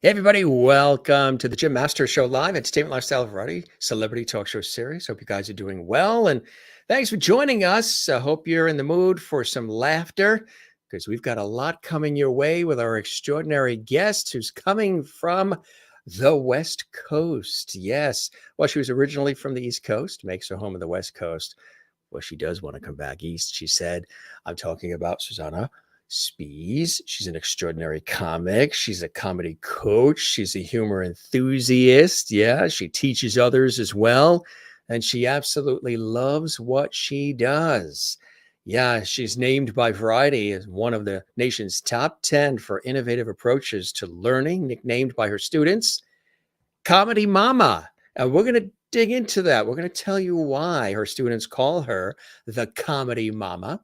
Hey everybody, welcome to the Jim Master Show live entertainment lifestyle variety celebrity talk show series. Hope you guys are doing well and thanks for joining us. I hope you're in the mood for some laughter because we've got a lot coming your way with our extraordinary guest who's coming from the West Coast. Yes, well, she was originally from the East Coast, makes her home in the West Coast. Well, she does want to come back east, she said. I'm talking about Susanna Spies. She's an extraordinary comic. She's a comedy coach. She's a humor enthusiast. Yeah, she teaches others as well. And she absolutely loves what she does. Yeah, she's named by Variety as one of the nation's top 10 for innovative approaches to learning, nicknamed by her students Comedy Mama. And we're going to dig into that. We're going to tell you why her students call her the Comedy Mama.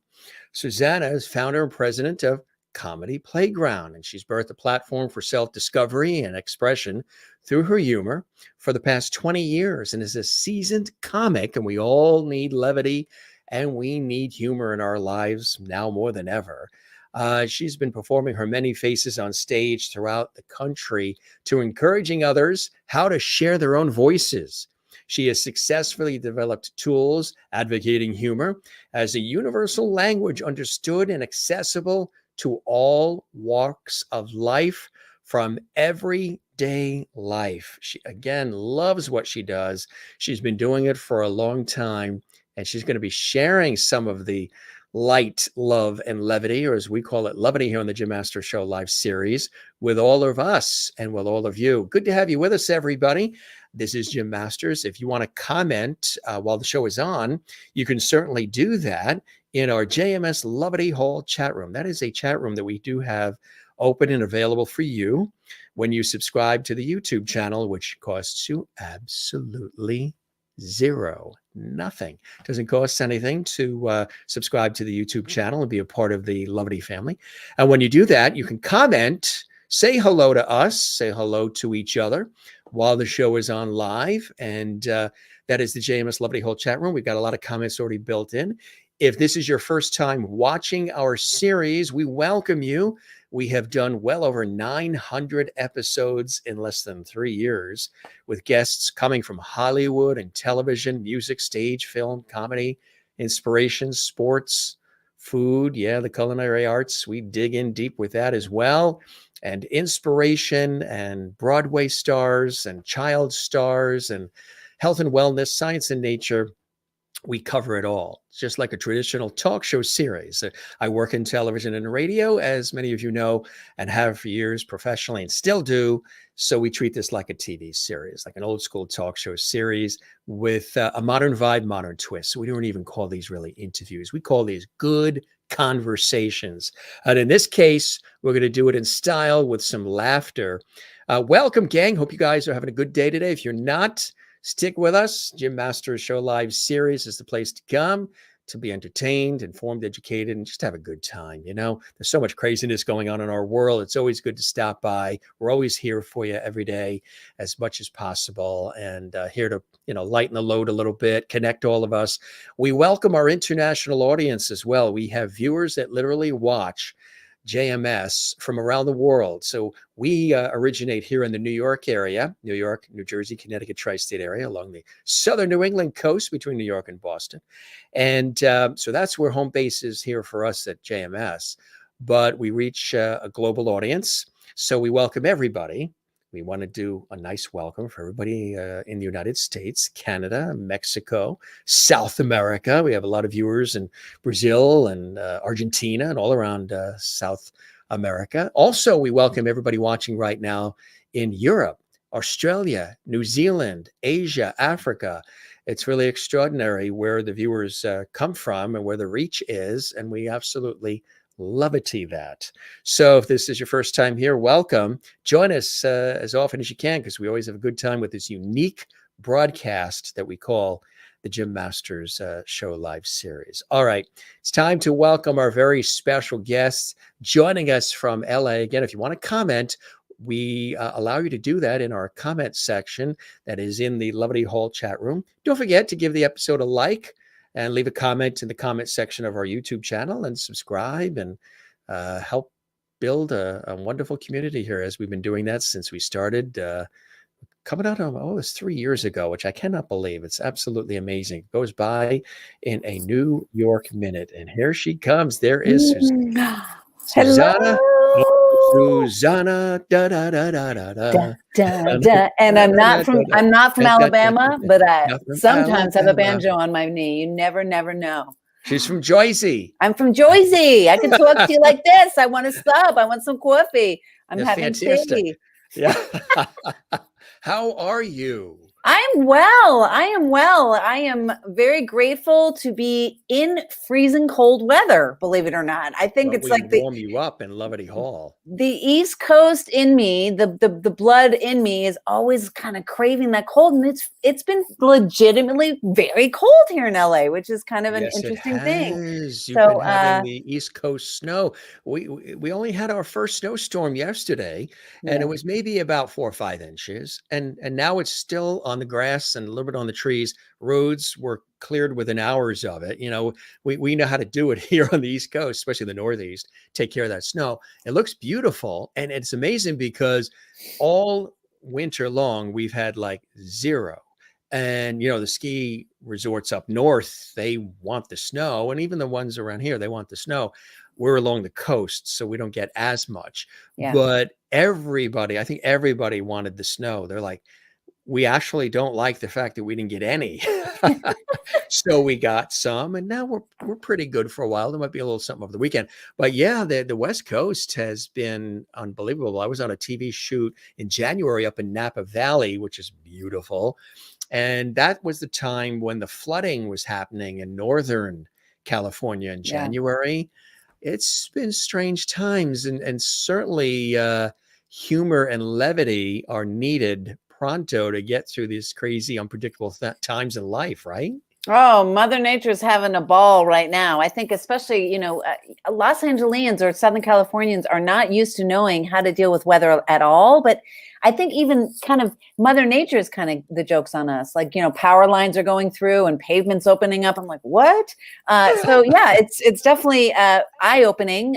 Susanna is founder and president of Comedy Playground, and she's birthed a platform for self-discovery and expression through her humor for the past 20 years and is a seasoned comic. And we all need levity and we need humor in our lives now more than ever. She's been performing her many faces on stage throughout the country to encouraging others how to share their own voices. She has successfully developed tools advocating humor as a universal language understood and accessible to all walks of life from everyday life. She, again, loves what she does. She's been doing it for a long time, and she's going to be sharing some of the light, love, and levity, or as we call it, levity here on the Jim Master Show live series with all of us and with all of you. Good to have you with us, everybody. This is Jim Masters. If you want to comment while the show is on, you can certainly do that in our JMS Levity Hall chat room. That is a chat room that we do have open and available for you when you subscribe to the YouTube channel, which costs you absolutely zero, nothing. Doesn't cost anything to subscribe to the YouTube channel and be a part of the Levity family. And when you do that, you can comment, say hello to us, say hello to each other while the show is on live. And that is the JMS Levity Hall chat room. We've got a lot of comments already built in. If this is your first time watching our series, we welcome you. We have done well over 900 episodes in less than 3 years with guests coming from Hollywood and television, music, stage, film, comedy, inspiration, sports, food. Yeah, the culinary arts. We dig in deep with that as well. And inspiration and Broadway stars and child stars and health and wellness, science and nature. We cover it all. It's just like a traditional talk show series. I work in television and radio, as many of you know, and have for years professionally and still do. So we treat this like a TV series, like an old school talk show series with a modern vibe, modern twist. So we don't even call these really interviews. We call these good conversations. And in this case, we're going to do it in style with some laughter. Welcome, gang. Hope you guys are having a good day today. If you're not, stick with us. Jim Masters Show Live series is the place to come to be entertained, informed, educated, and just have a good time. You know, there's so much craziness going on in our world. It's always good to stop by. We're always here for you every day as much as possible and here to, lighten the load a little bit, connect all of us. We welcome our international audience as well. We have viewers that literally watch JMS from around the world. So we originate here in the New York area, New York, New Jersey, Connecticut, tri-state area along the southern New England coast between New York and Boston. And so that's where home base is here for us at JMS. But we reach a global audience. So we welcome everybody. We want to do a nice welcome for everybody in the United States, Canada, Mexico, South America. We have a lot of viewers in Brazil and Argentina and all around South America. Also, we welcome everybody watching right now in Europe, Australia, New Zealand, Asia, Africa. It's really extraordinary where the viewers come from and where the reach is. And we absolutely levity that. So if this is your first time here, welcome. Join us as often as you can because we always have a good time with this unique broadcast that we call the Jim Masters Show Live series. All right, it's time to welcome our very special guest joining us from LA. Again, if you want to comment, we allow you to do that in our comment section that is in the Levity Hall chat room. Don't forget to give the episode a like and leave a comment in the comment section of our YouTube channel and subscribe and help build a wonderful community here, as we've been doing that since we started. Coming out of, it's 3 years ago, which I cannot believe. It's absolutely amazing. It goes by in a New York minute. And here she comes. There is Mm. Susanna. Oh, Hello. Susanna. Da da da da da Da, da. da, Da, da. And da, da, da, da. I'm not from Da, da, da, da, Alabama, da. but I Not from sometimes have a Alabama. banjo on my knee. You never know. She's from Jersey. I'm from Jersey. I can talk to you like this. I want a sub. I want some coffee. I'm That's having fantastic. tea. Yeah. How are you? I'm well. I am well. I am very grateful to be in freezing cold weather, believe it or not. I think Well, it's we like the warm you up in Levity Hall. East Coast in me, the blood in me is always kind of craving that cold, and it's been legitimately very cold here in LA, which is kind of an Yes, it interesting thing. has. You've been So having the East Coast snow. We only had our first snowstorm yesterday, and it yeah, was maybe about 4 or 5 inches. And now it's still on the grass and a little bit on the trees. Roads were cleared within hours of it. We know how to do it here on the East Coast, especially the Northeast. Take care of that snow. It looks beautiful, and it's amazing because all winter long we've had like zero. And the ski resorts up north, they want the snow, and even the ones around here, they want the snow. We're along the coast, so we don't get as much. yeah. But I think everybody wanted the snow. They're like, we actually don't like the fact that we didn't get any. So we got some, and now we're pretty good for a while. There might be a little something over the weekend. But yeah, the West Coast has been unbelievable. I was on a TV shoot in January up in Napa Valley, which is beautiful. And that was the time when the flooding was happening in Northern California in Yeah. January. It's been strange times, and certainly humor and levity are needed pronto to get through these crazy, unpredictable times in life, right? Oh, Mother Nature's having a ball right now. I think, especially, Los Angeles or Southern Californians are not used to knowing how to deal with weather at all. But I think even kind of Mother Nature is kind of the joke's on us. Like, power lines are going through and pavements opening up. I'm like, what? So yeah, it's definitely eye opening.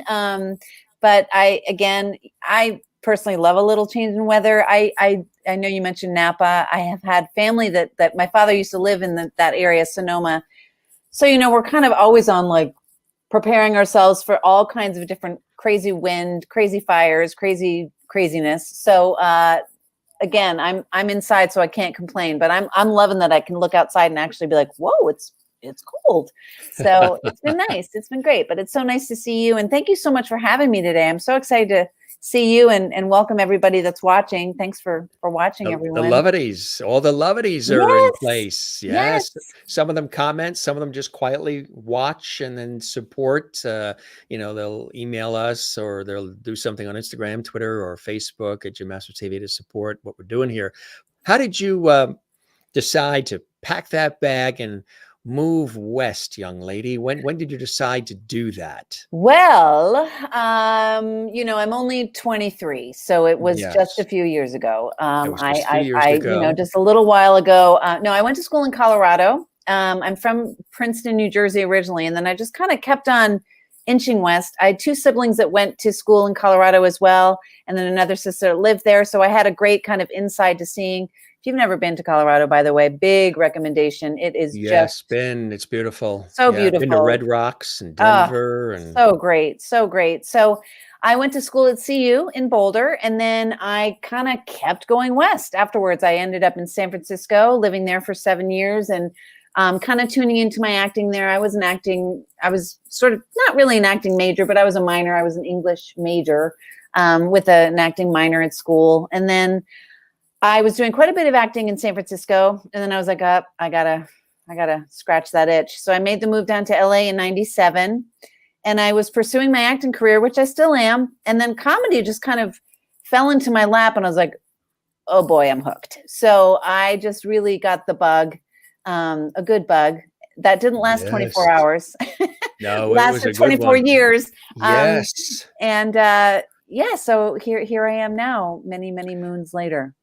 But I personally love a little change in weather. I know you mentioned Napa. I have had family that my father used to live in that area, Sonoma. So, we're kind of always on like preparing ourselves for all kinds of different crazy wind, crazy fires, craziness. So, again, I'm inside, so I can't complain, but I'm loving that I can look outside and actually be like, whoa, it's cold. So it's been nice. It's been great, but it's so nice to see you. And thank you so much for having me today. I'm so excited to see you and welcome everybody that's watching. Thanks for watching, The everyone. levities, all the levities are in place. Yes. Yes. Some of them comment, some of them just quietly watch and then support. They'll email us or they'll do something on Instagram, Twitter, or Facebook at Jim Master TV to support what we're doing here. How did you decide to pack that bag and move west, young lady? When did you decide to do that? Well, I'm only 23, so it was just a Yes, few years ago. it was just a few years I ago. just a little while ago. No, I went to school in Colorado. I'm from Princeton, New Jersey originally, and then I just kind of kept on inching west. I had two siblings that went to school in Colorado as well, and then another sister that lived there. So I had a great kind of insight to seeing. If you've never been to Colorado, by the way, big recommendation. It is Yes, just it's beautiful. so Yeah, I've been to beautiful. Red Rocks and Ah, Denver and so great, so great. So I went to school at CU in Boulder, and then I kind of kept going west afterwards. I ended up in San Francisco, living there for 7 years, and kind of tuning into my acting there. I was sort of not really an acting major, but I was a minor. I was an English major with an acting minor at school. And then I was doing quite a bit of acting in San Francisco. And then I was like, I gotta scratch that itch. So I made the move down to LA in 97. And I was pursuing my acting career, which I still am. And then comedy just kind of fell into my lap. And I was like, oh boy, I'm hooked. So I just really got the bug, a good bug that didn't last 24 yes. hours, No, it was a lasted good 24 one. years. Yes. And yeah, so here I am now, many, many moons later.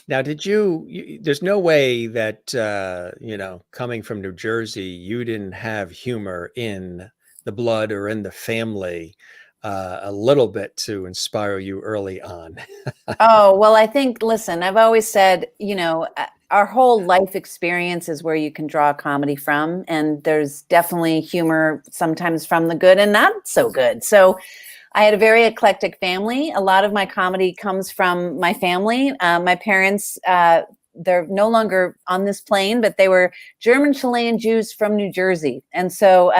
Now, there's no way that, coming from New Jersey, you didn't have humor in the blood or in the family. a little bit to inspire you early on? Oh, well, I think, listen, I've always said, our whole life experience is where you can draw comedy from. And there's definitely humor sometimes from the good and not so good. So I had a very eclectic family. A lot of my comedy comes from my family. My parents, they're no longer on this plane, but they were German Chilean Jews from New Jersey. And so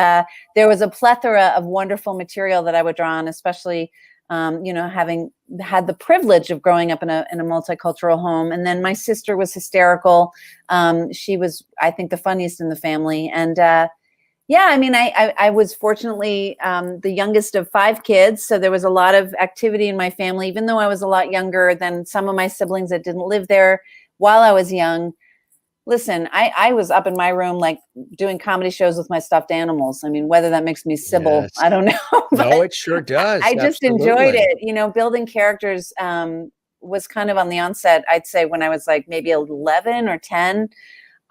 there was a plethora of wonderful material that I would draw on, especially, having had the privilege of growing up in a multicultural home. And then my sister was hysterical. She was, I think, the funniest in the family. And yeah, I mean, I was fortunately the youngest of 5 kids. So there was a lot of activity in my family, even though I was a lot younger than some of my siblings that didn't live there while I was young. Listen, I was up in my room, like doing comedy shows with my stuffed animals. I mean, whether that makes me Sybil, Yes. I don't know. No, But it sure does. I just enjoyed Absolutely. it. Building characters was kind of on the onset, I'd say, when I was like maybe 11 or 10.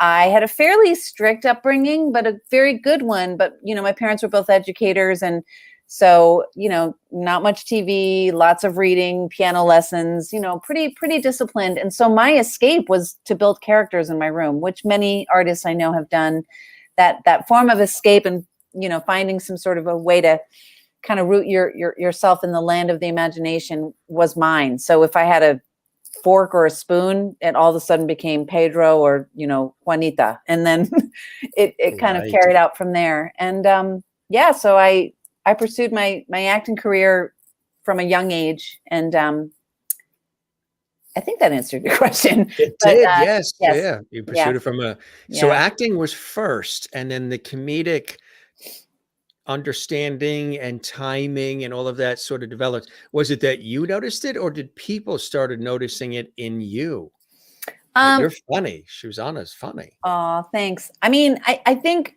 I had a fairly strict upbringing, but a very good one. But, my parents were both educators. And so, not much TV, lots of reading, piano lessons, pretty disciplined. And so my escape was to build characters in my room, which many artists I know have done. That form of escape and, finding some sort of a way to kind of root yourself in the land of the imagination was mine. So if I had a fork or a spoon, it all of a sudden became Pedro or, Juanita. And then it kind of Right. carried out from there. And yeah, so I pursued my acting career from a young age. And I think that answered your question. It But did, yes. yes, Yeah, you yeah, pursued it from a so yeah. acting was first, and then the comedic understanding and timing and all of that sort of developed. Was it that you noticed it, or did people started noticing it in you? That Um, you're funny. Shoshana's funny. Oh, thanks. I mean, I think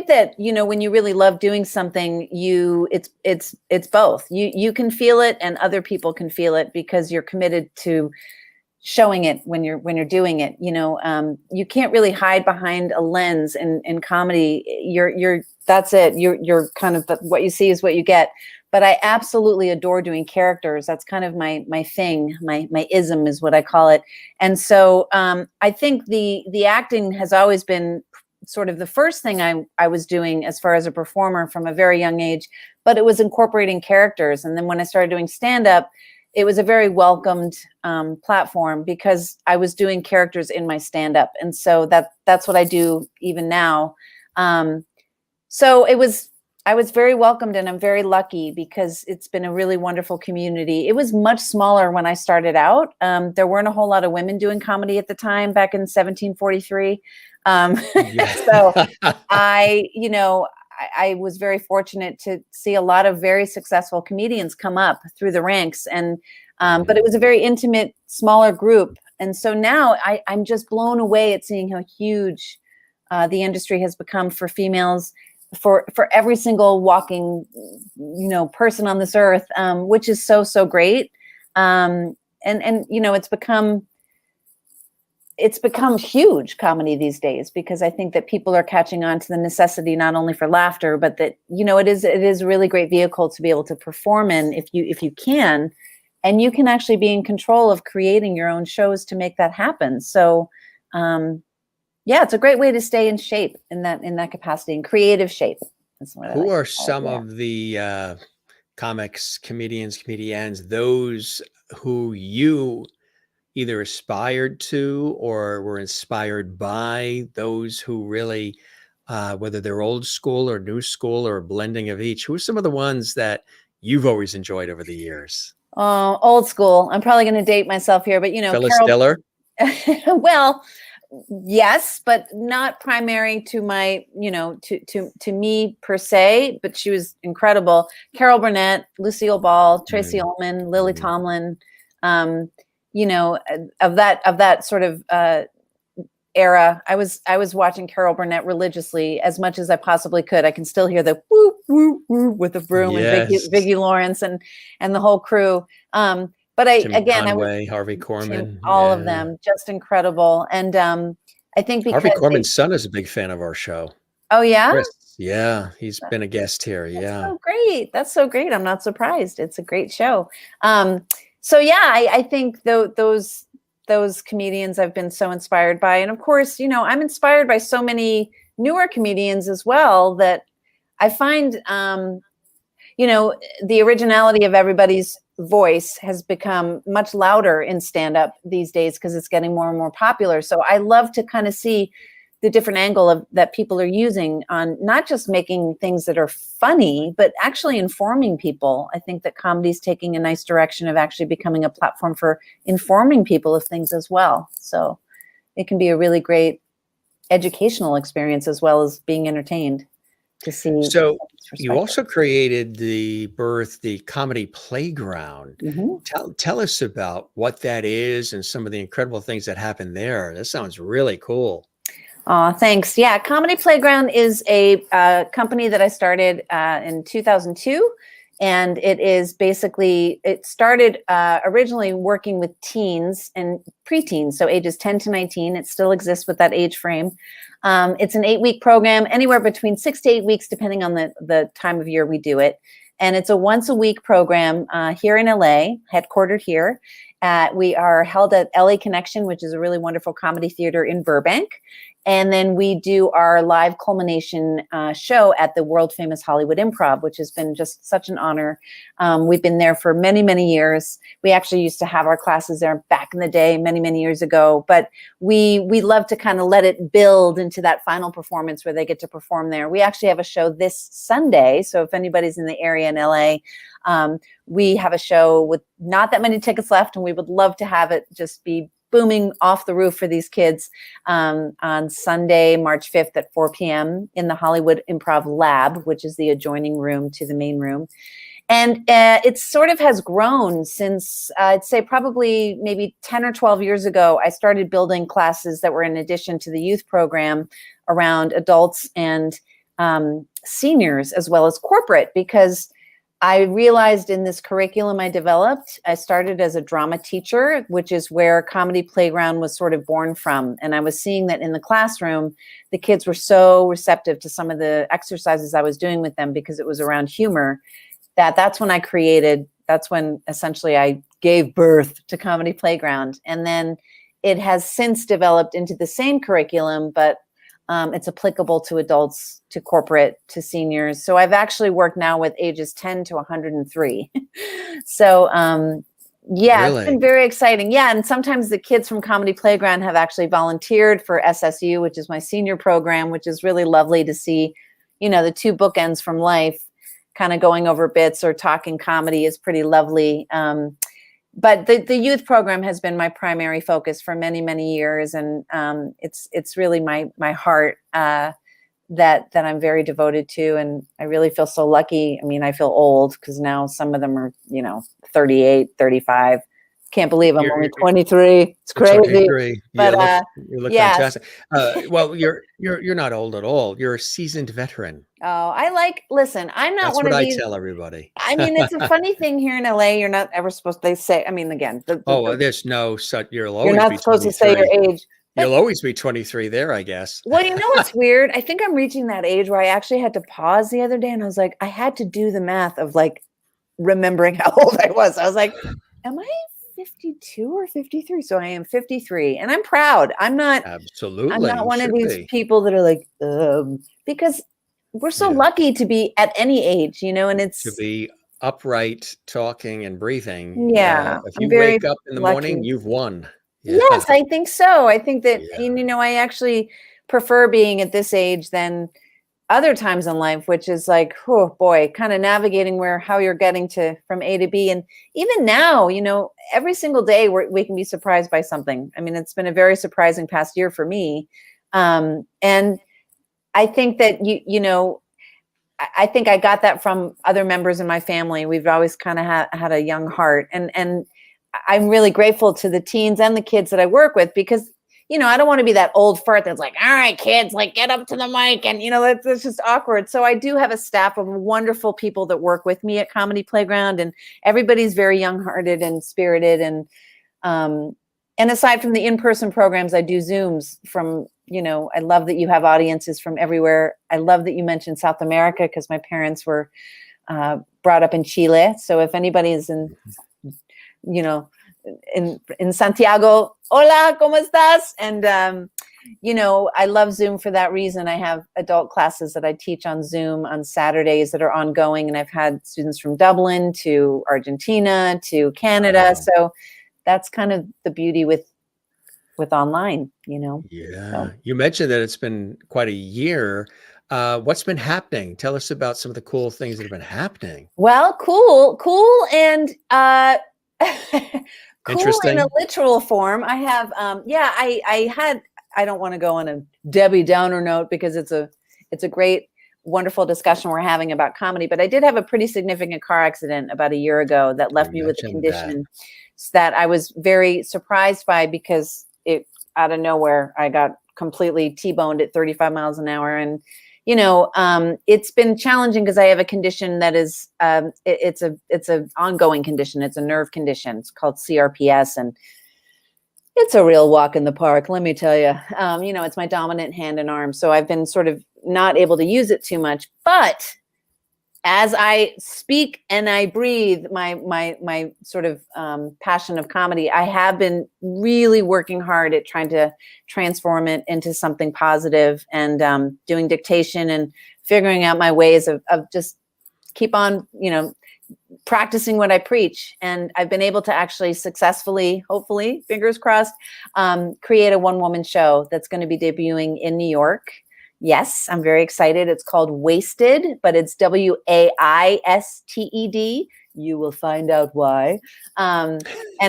that, when you really love doing something, it's both. You can feel it and other people can feel it because you're committed to showing it when you're doing it. You can't really hide behind a lens in comedy. You're that's it. You're kind of what you see is what you get. But I absolutely adore doing characters. That's kind of my thing. My ism is what I call it. And so I think the acting has always been sort of the first thing I was doing as far as a performer from a very young age, but it was incorporating characters. And then when I started doing stand up, it was a very welcomed platform because I was doing characters in my stand up. And so that's what I do even now. So I was very welcomed, and I'm very lucky because it's been a really wonderful community. It was much smaller when I started out. There weren't a whole lot of women doing comedy at the time back in 1743. Yeah. So I was very fortunate to see a lot of very successful comedians come up through the ranks, and but it was a very intimate, smaller group. And so now I'm just blown away at seeing how huge the industry has become for females, for every single walking, person on this earth, which is so great. And it's become huge comedy these days because I think that people are catching on to the necessity not only for laughter, but that it is a really great vehicle to be able to perform in if you can, and you can actually be in control of creating your own shows to make that happen. So yeah, it's a great way to stay in shape in that capacity, in creative shape. That's what I Who like to are call it. some Yeah. of the comics, comedians, those who you either aspired to or were inspired by, those who really, whether they're old school or new school or a blending of each? Who are some of the ones that you've always enjoyed over the years? Old school. I'm probably going to date myself here, but Phyllis Carol. Diller? Well, yes, but not primary to my, to me per se, but she was incredible. Carol Burnett, Lucille Ball, Tracy Mm, Ullman, Lily mm. Tomlin, of that sort of era. I was watching Carol Burnett religiously as much as I possibly could. I can still hear the whoop whoop whoop with the broom and Yes. Vicki Lawrence and the whole crew. But Jimmy I was Conway, Harvey Korman. all of Yeah. them just incredible. And I think Harvey because Korman's son is a big fan of our show. Oh, yeah? Chris. Yeah, he's been a guest here. That's Yeah. so great. That's so great. I'm not surprised. It's a great show. So yeah, I think those comedians I've been so inspired by, and of course, I'm inspired by so many newer comedians as well that I find, you know, the originality of everybody's voice has become much louder in stand up these days because it's getting more and more popular. So I love to kind of see the different angle of that people are using on not just making things that are funny, but actually informing people. I think that comedy is taking a nice direction of actually becoming a platform for informing people of things as well. So it can be a really great educational experience as well as being entertained to see So you perspective. also created the comedy playground. Mhm. Tell us about what that is and some of the incredible things that happen there. That sounds really cool. Aw, thanks. Yeah, Comedy Playground is a company that I started in 2002. And it started originally working with teens and preteens, so ages 10 to 19. It still exists with that age frame. It's an 8-week program, anywhere between 6 to 8 weeks, depending on the time of year we do it. And it's a once a week program here in LA, headquartered here. We are held at LA Connection, which is a really wonderful comedy theater in Burbank. And then we do our live culmination show at the world famous Hollywood Improv, which has been just such an honor. We've been there for many, many years. We actually used to have our classes there back in the day, many, many years ago. But we love to kind of let it build into that final performance where they get to perform there. We actually have a show this Sunday. So if anybody's in the area in LA, we have a show with not that many tickets left, and we would love to have it just be booming off the roof for these kids on Sunday, March 5th at 4 p.m. in the Hollywood Improv Lab, which is the adjoining room to the main room. And it sort of has grown since, I'd say probably maybe 10 or 12 years ago, I started building classes that were in addition to the youth program around adults and seniors as well as corporate, because I realized in this curriculum I developed, I started as a drama teacher, which is where Comedy Playground was sort of born from. And I was seeing that in the classroom, the kids were so receptive to some of the exercises I was doing with them because it was around humor, that's when essentially I gave birth to Comedy Playground. And then it has since developed into the same curriculum, but it's applicable to adults, to corporate, to seniors. So I've actually worked now with ages 10 to 103. So yeah, it's been Really? very exciting. Yeah, and sometimes the kids from Comedy Playground have actually volunteered for SSU, which is my senior program, which is really lovely to see, the two bookends from life kind of going over bits or talking comedy is pretty lovely. But the youth program has been my primary focus for many, many years. And it's really my heart that I'm very devoted to. And I really feel so lucky. I mean, I feel old because now some of them are, 38, 35. Can't believe I'm only 23. It's You're crazy. 23. But You look yeah. fantastic. Well, you're not old at all. You're a seasoned veteran. Oh, listen, I'm not That's one what of I these. tell everybody. I mean, it's a funny thing here in LA. You're not ever supposed to say, I mean, again, Oh, well, there's no such. You'll you're always not be supposed to say 23. your age. But You'll always be 23 there, I guess. well, what's weird? I think I'm reaching that age where I actually had to pause the other day and I was like, I had to do the math of like remembering how old I was. I was like, am I 52 or 53? So I am 53 and I'm proud. I'm not Absolutely, you one of should these be. people that are like, because we're so Yeah, lucky to be at any age, and to it's, be upright, talking, and breathing. yeah, If I'm you very wake up in the morning, lucky. you've won. Yes, Yeah, I think so. I think that, yeah. and, I actually prefer being at this age than other times in life, which is like, oh boy, kind of navigating how you're getting to from A to B. And even now, every single day we can be surprised by something. I mean, it's been a very surprising past year for me. And I think that, I think I got that from other members in my family. We've always kind of had a young heart, and I'm really grateful to the teens and the kids that I work with because, I don't want to be that old fart that's like, all right, kids, like get up to the mic. And, that's just awkward. So I do have a staff of wonderful people that work with me at Comedy Playground, and everybody's very young hearted and spirited. And aside from the in-person programs, I do Zooms from I love that you have audiences from everywhere. I love that you mentioned South America because my parents were brought up in Chile. So if anybody is you know, in Santiago, hola, ¿cómo estás? And, I love Zoom for that reason. I have adult classes that I teach on Zoom on Saturdays that are ongoing. And I've had students from Dublin to Argentina to Canada. Wow. So that's kind of the beauty with online, Yeah. So. You mentioned that it's been quite a year. What's been happening? Tell us about some of the cool things that have been happening. Well, cool, and cool in a Interesting. literal form. I have, I had. I don't want to go on a Debbie Downer note because it's a great, wonderful discussion we're having about comedy. But I did have a pretty significant car accident about a year ago that left You me with a mentioned that. condition that I was very surprised by because it out of nowhere I got completely T-boned at 35 miles an hour and. It's been challenging because I have a condition that is, it's a ongoing condition. It's a nerve condition. It's called CRPS, and it's a real walk in the park. Let me tell you, it's my dominant hand and arm. So I've been sort of not able to use it too much, but as I speak and I breathe my sort of passion of comedy, I have been really working hard at trying to transform it into something positive and doing dictation and figuring out my ways of just keep on, practicing what I preach. And I've been able to actually successfully, hopefully, fingers crossed, create a one-woman show that's going to be debuting in New York. Yes, I'm very excited. It's called Wasted, but it's Waisted. You will find out why. And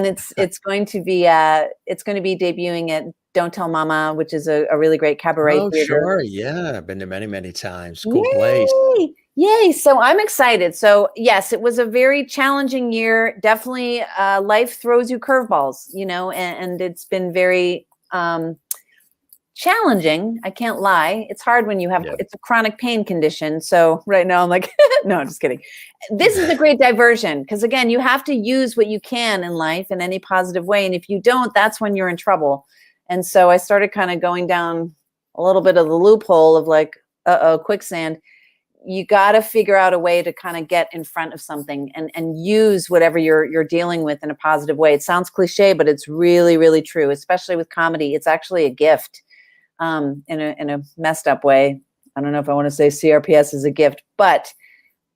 it's going to be debuting at Don't Tell Mama, which is a really great cabaret Oh, theater. sure. Yeah. I've been to many, many times. Cool place. Yay! Yay! So I'm excited. So yes, it was a very challenging year. Definitely, life throws you curveballs, and it's been very challenging. I can't lie. It's hard when you have, Yeah. it's a chronic pain condition. So right now I'm like, no, I'm just kidding. This is a great diversion because again, you have to use what you can in life in any positive way. And if you don't, that's when you're in trouble. And so I started kind of going down a little bit of the loophole of like, quicksand. You got to figure out a way to kind of get in front of something and use whatever you're dealing with in a positive way. It sounds cliche, but it's really, really true, especially with comedy. It's actually a gift. In a messed up way. I don't know if I want to say CRPS is a gift, but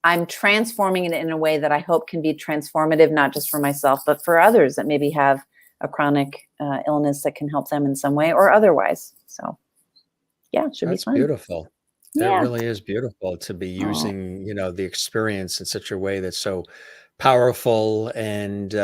I'm transforming it in a way that I hope can be transformative, not just for myself, but for others that maybe have a chronic illness that can help them in some way or otherwise. So yeah, it should be That's fun. beautiful. That Yeah. really is beautiful to be Oh, using, the experience in such a way that's so powerful and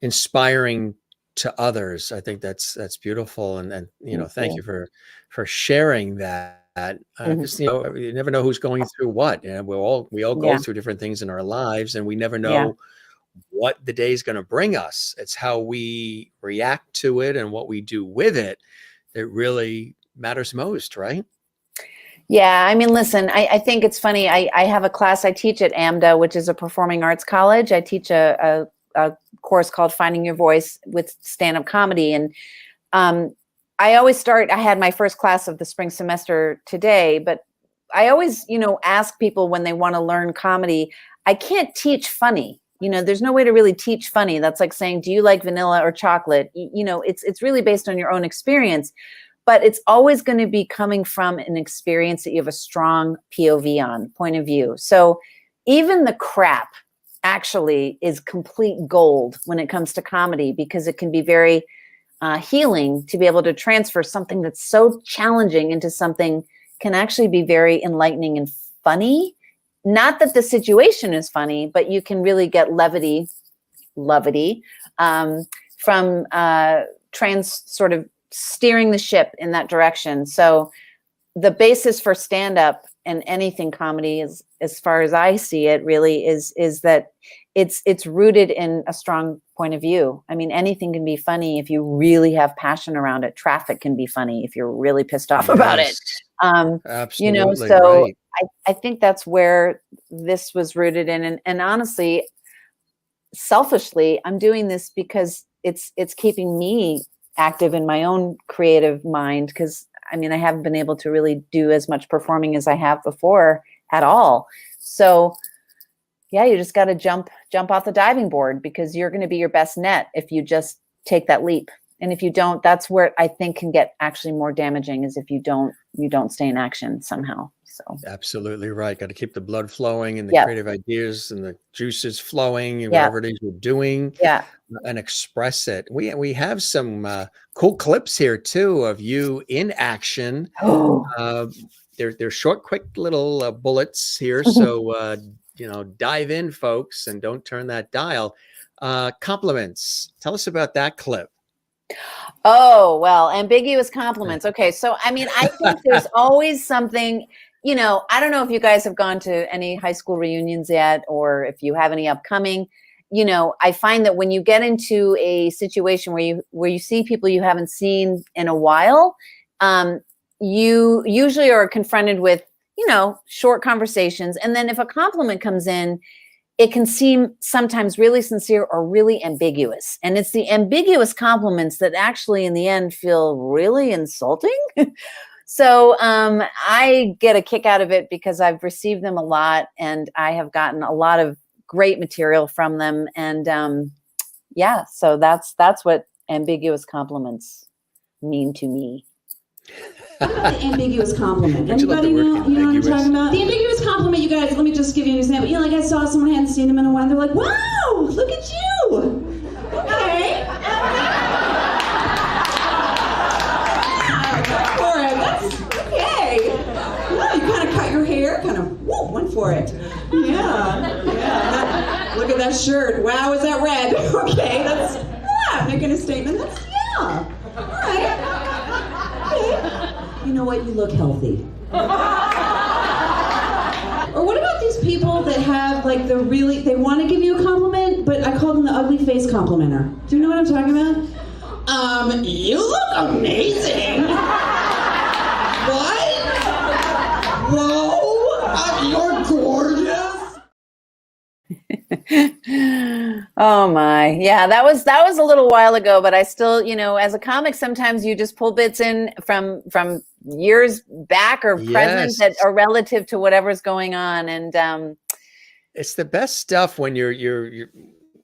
inspiring to others. I think that's beautiful, and thank thank you. you for sharing that. Mhm. Because you never know who's going through what. We all go Yeah. through different things in our lives, and we never Yeah. know what the day is going to bring us. It's how we react to it and what we do with it that really matters most, right? Yeah, I mean, listen, I think it's funny. I have a class I teach at AMDA, which is a performing arts college. I teach a course called Finding Your Voice with stand-up comedy. And I always start, I had my first class of the spring semester today, but I always, ask people when they want to learn comedy, I can't teach funny. There's no way to really teach funny. That's like saying, do you like vanilla or chocolate? It's really based on your own experience, but it's always going to be coming from an experience that you have a strong POV on, point of view. So even the crap actually is complete gold when it comes to comedy because it can be very healing to be able to transfer something that's so challenging into something can actually be very enlightening and funny. Not that the situation is funny, but you can really get levity from trans sort of steering the ship in that direction. So the basis for stand-up and anything comedy is, as far as I see it, really is that it's rooted in a strong point of view. I mean, anything can be funny if you really have passion around it. Traffic can be funny if you're really pissed off about it. Yes, absolutely So right. I think that's where this was rooted in. And honestly, selfishly, I'm doing this because it's keeping me active in my own creative mind because I mean, I haven't been able to really do as much performing as I have before at all. So yeah, you just got to jump off the diving board, because you're going to be your best net if you just take that leap. And if you don't, that's where I think can get actually more damaging, is if you don't stay in action somehow. So Absolutely right. Got to keep the blood flowing and the yeah, creative ideas and the juices flowing and yeah, whatever it is you're doing, yeah. and express it. We have some cool clips here too of you in action. Oh, Uh, they're short, quick little bullets here. So dive in, folks, and don't turn that dial. Compliments. Tell us about that clip. oh, well, ambiguous compliments. Okay. So, I mean, I think there's always something, I don't know if you guys have gone to any high school reunions yet, or if you have any upcoming. I find that when you get into a situation where you see people you haven't seen in a while, you usually are confronted with, short conversations. And then if a compliment comes in, it can seem sometimes really sincere or really ambiguous. And it's the ambiguous compliments that actually in the end feel really insulting. So I get a kick out of it because I've received them a lot, and I have gotten a lot of great material from them. And yeah, so that's what ambiguous compliments mean to me. What about the ambiguous compliment? Would you love Anybody the word know? You know what I'm ambiguous? talking about? The ambiguous compliment, you guys, let me just give you an example. Like I saw someone, I hadn't seen them in a while, and they're like, wow, look at you. Okay. For it. That's okay. Well, you kind of cut your hair, kind of went for it. Yeah. Look at that shirt. Wow, is that red? Okay, that's making a statement. That's all right. Okay. You know what? You look healthy. Or what about these people that have like they want to give you a compliment, but I call them the ugly face complimenter. Do you know what I'm talking about? You look amazing. What? Whoa, you're gorgeous. Oh my. Yeah, that was a little while ago, but I still, as a comic, sometimes you just pull bits in from years back or present that are relative to whatever's going on. And it's the best stuff when you're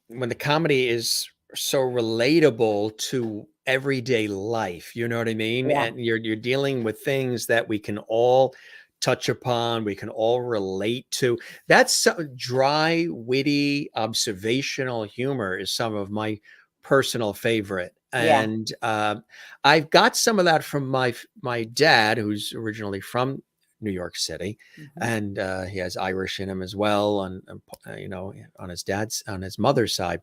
when the comedy is so relatable to everyday life. You know what I mean? Yeah. And you're dealing with things that we can all touch upon, we can all relate to. That's dry, witty, observational humor is some of my personal favorite. Yeah. And I've got some of that from my dad, who's originally from New York City, and he has Irish in him as well, on on his mother's side,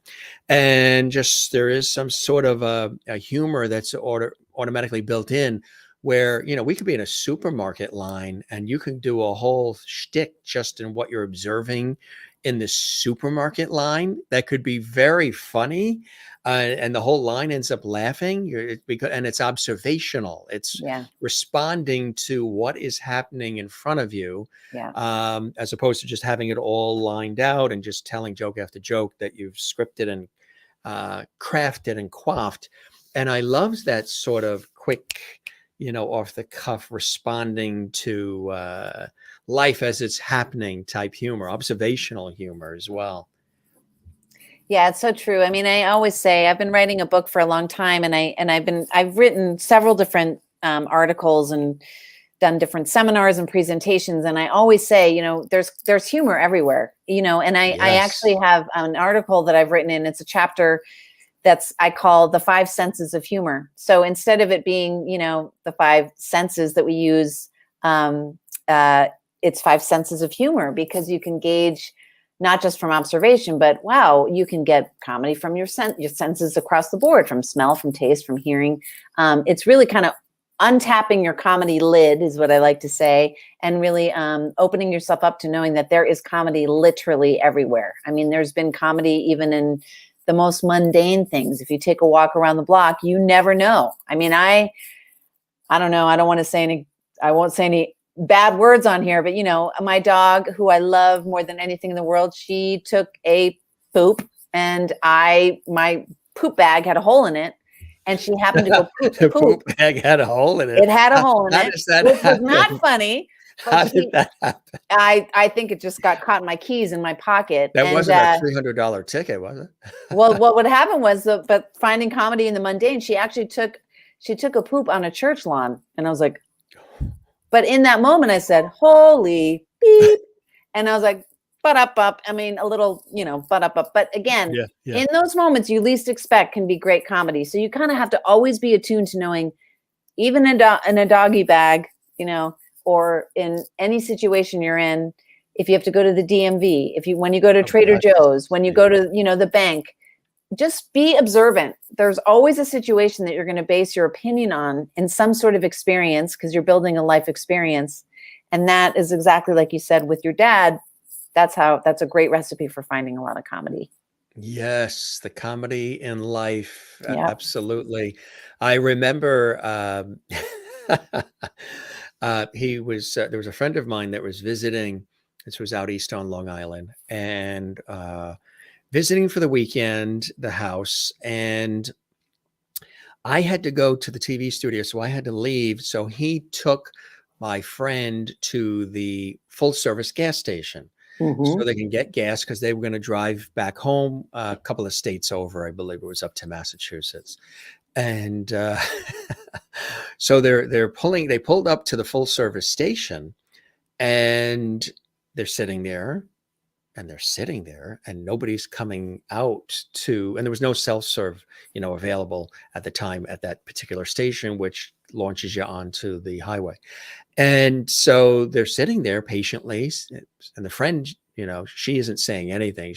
and just there is some sort of a humor that's automatically built in, where we could be in a supermarket line and you can do a whole shtick just in what you're observing in the supermarket line that could be very funny, and the whole line ends up laughing. And it's observational. It's responding to what is happening in front of you, as opposed to just having it all lined out and just telling joke after joke that you've scripted and crafted and quaffed. And I love that sort of quick, off the cuff, responding to life as it's happening type humor, observational humor as well. Yeah, it's so true. I mean, I always say I've been writing a book for a long time, and I've written several different articles and done different seminars and presentations. And I always say, there's humor everywhere, and I actually have an article that I've written, and it's a chapter I call the 5 senses of humor. So instead of it being, the 5 senses that we use, it's 5 senses of humor, because you can gauge not just from observation, but wow, you can get comedy from your senses across the board, from smell, from taste, from hearing. It's really kind of untapping your comedy lid, is what I like to say, and really opening yourself up to knowing that there is comedy literally everywhere. I mean, there's been comedy even in the most mundane things. If you take a walk around the block, you never know. I mean, I don't know. I won't say any bad words on here, but my dog, who I love more than anything in the world, she took a poop, and my poop bag had a hole in it. and she happened to go The poop. poop bag had a hole in it. It had a hole in How it, does that which was not happen? funny. How But did that happen? I think it just got caught in my keys in my pocket. That And wasn't a $300 ticket, was it? well, what would happen was but finding comedy in the mundane, she actually took a poop on a church lawn, and I was like, but in that moment, I said, "Holy beep," and I was like, "But up." I mean, a little, but up. But again, Yeah, yeah. in those moments you least expect can be great comedy. So you kind of have to always be attuned to knowing, even in a doggy bag, or in any situation you're in, if you have to go to the DMV, when you go to Oh, Trader gosh. Joe's, when you Yeah. go to, the bank, just be observant. There's always a situation that you're going to base your opinion on in some sort of experience, because you're building a life experience. And that is exactly like you said with your dad. That's a great recipe for finding a lot of comedy. Yes, the comedy in life. Yeah. Absolutely. I remember there was a friend of mine that was visiting. This was out east on Long Island, and visiting for the weekend, the house, and I had to go to the TV studio, so I had to leave. So he took my friend to the full service gas station so they can get gas, because they were going to drive back home a couple of states over. I believe it was up to Massachusetts. And so they pulled up to the full service station, and they're sitting there and nobody's coming out and there was no self-serve, available at the time at that particular station, which launches you onto the highway. And so they're sitting there patiently, and the friend, she isn't saying anything.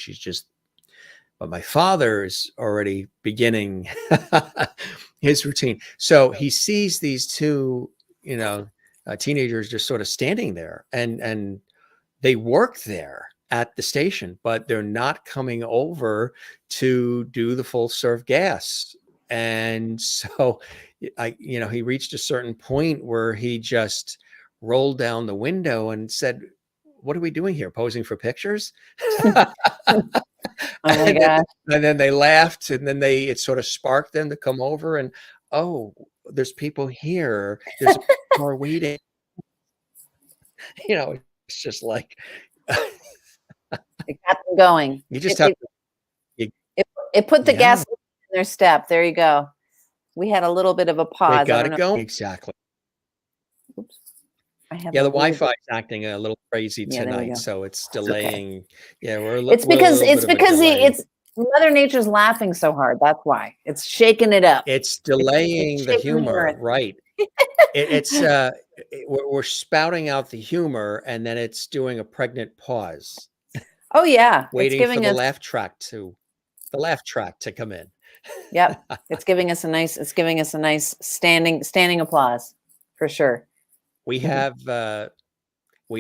But my father is already beginning his routine. So he sees these two, teenagers just sort of standing there, and they work there at the station, but they're not coming over to do the full serve gas. And so he reached a certain point where he just rolled down the window and said, "What are we doing here? Posing for pictures?" Oh my gosh. And then they laughed, and then it sort of sparked them to come over, and, "Oh, there's people here. There's a car waiting." It's just like, It got them going. you just It, have it, to, you, it put the yeah, gas in their step. There you go. We had a little bit of a it pause. I got don't it know. going. Exactly. Oops. I have Yeah, a the really Wi-Fi big, is acting a little crazy yeah, there we tonight, go. so it's It's okay. delaying. Yeah, we're a It's little bit of a delay. it's Mother Nature's laughing so hard. That's why it's shaking it up. It's It's delaying the shaking the humor, earth. right? We're spouting out the humor, and then it's doing a pregnant pause, Oh yeah, it's waiting for giving the us. laugh track to come in. Yep, it's giving us a nice standing applause, for sure. We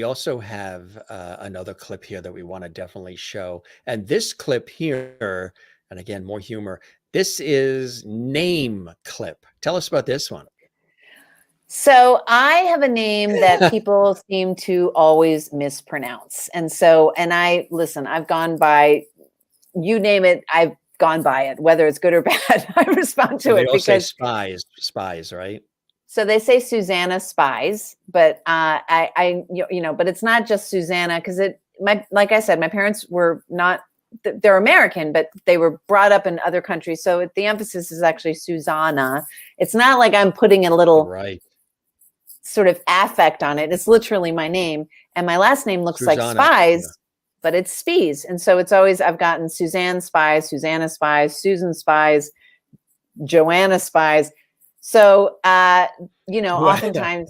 also have another clip here that we want to definitely show. And this clip here, and again, more humor. This is name clip. Tell us about this one. So I have a name that people seem to always mispronounce. And I've gone by, you name it, I've gone by it, whether it's good or bad. I respond to They it all say because spies, right? so they say Susanna Spies, but but it's not just Susanna, because like I said, my parents were not, they're American, but they were brought up in other countries. So the emphasis is actually Susanna. It's not like I'm putting a little Right. sort of affect on it. It's literally my name. And my last name looks like Susanna, Spies, yeah. but it's Spies. And so it's always, I've gotten Suzanne Spies, Susanna Spies, Susan Spies, Joanna Spies. So, oftentimes,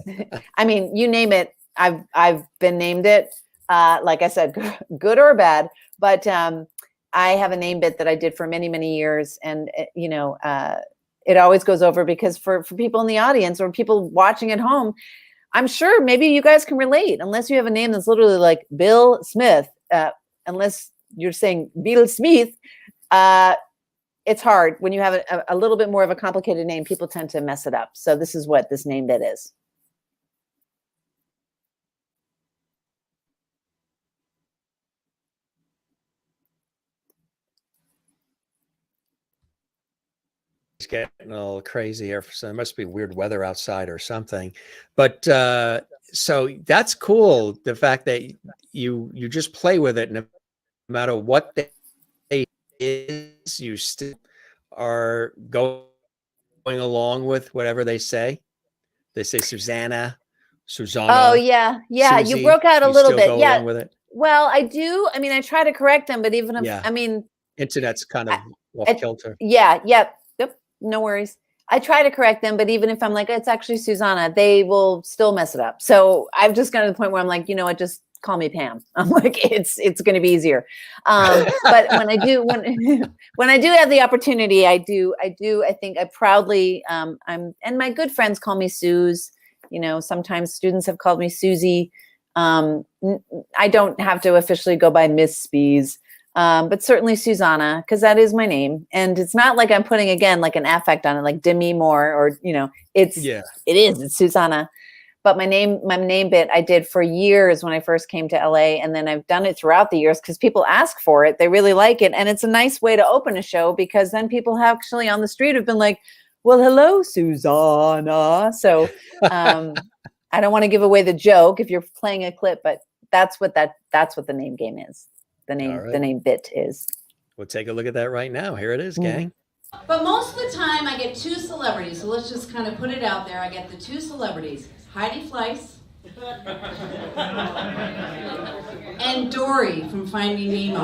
I mean, you name it, I've been named it. Like I said, good or bad, but I have a name bit that I did for many, many years. And, it always goes over, because for people in the audience or people watching at home, I'm sure maybe you guys can relate, unless you have a name that's literally like Bill Smith, unless you're saying Bill Smith. It's hard when you have a little bit more of a complicated name. People tend to mess it up. So this is what this name bit is. getting a little crazy here. So there must be weird weather outside or something. But so that's cool. The fact that you just play with it, no matter what day is, you still are going along with whatever they say. They say Susanna, Oh Susanna, yeah, yeah. You Susie. broke out a You little still bit. go Yeah. along with it. Well, I do. I mean, I try to correct them, but even if, Yeah. I mean, Internet's kind I, of off kilter. yeah, yep, yep. No worries. I try to correct them, but even if I'm like, it's actually Susanna, they will still mess it up. So I've just gotten to the point where I'm like, you know what, just call me Pam. I'm like, it's going to be easier. But when I do, when I do have the opportunity, I think I proudly, and my good friends call me Suze. You know, sometimes students have called me Susie. I don't have to officially go by Miss Spies. But certainly Susanna, because that is my name. And it's not like I'm putting, again, like an affect on it, like Demi Moore, or, you know, it's Susanna. But my name bit I did for years when I first came to LA. And then I've done it throughout the years because people ask for it. They really like it. And it's a nice way to open a show, because then people have actually on the street have been like, well, hello, Susanna. So I don't want to give away the joke if you're playing a clip, but that's what the name game is. The name bit is. We'll take a look at that right now. Here it is, gang. But most of the time I get two celebrities, so let's just kind of put it out there. I get the two celebrities, Heidi Fleiss and Dory from Finding Nemo.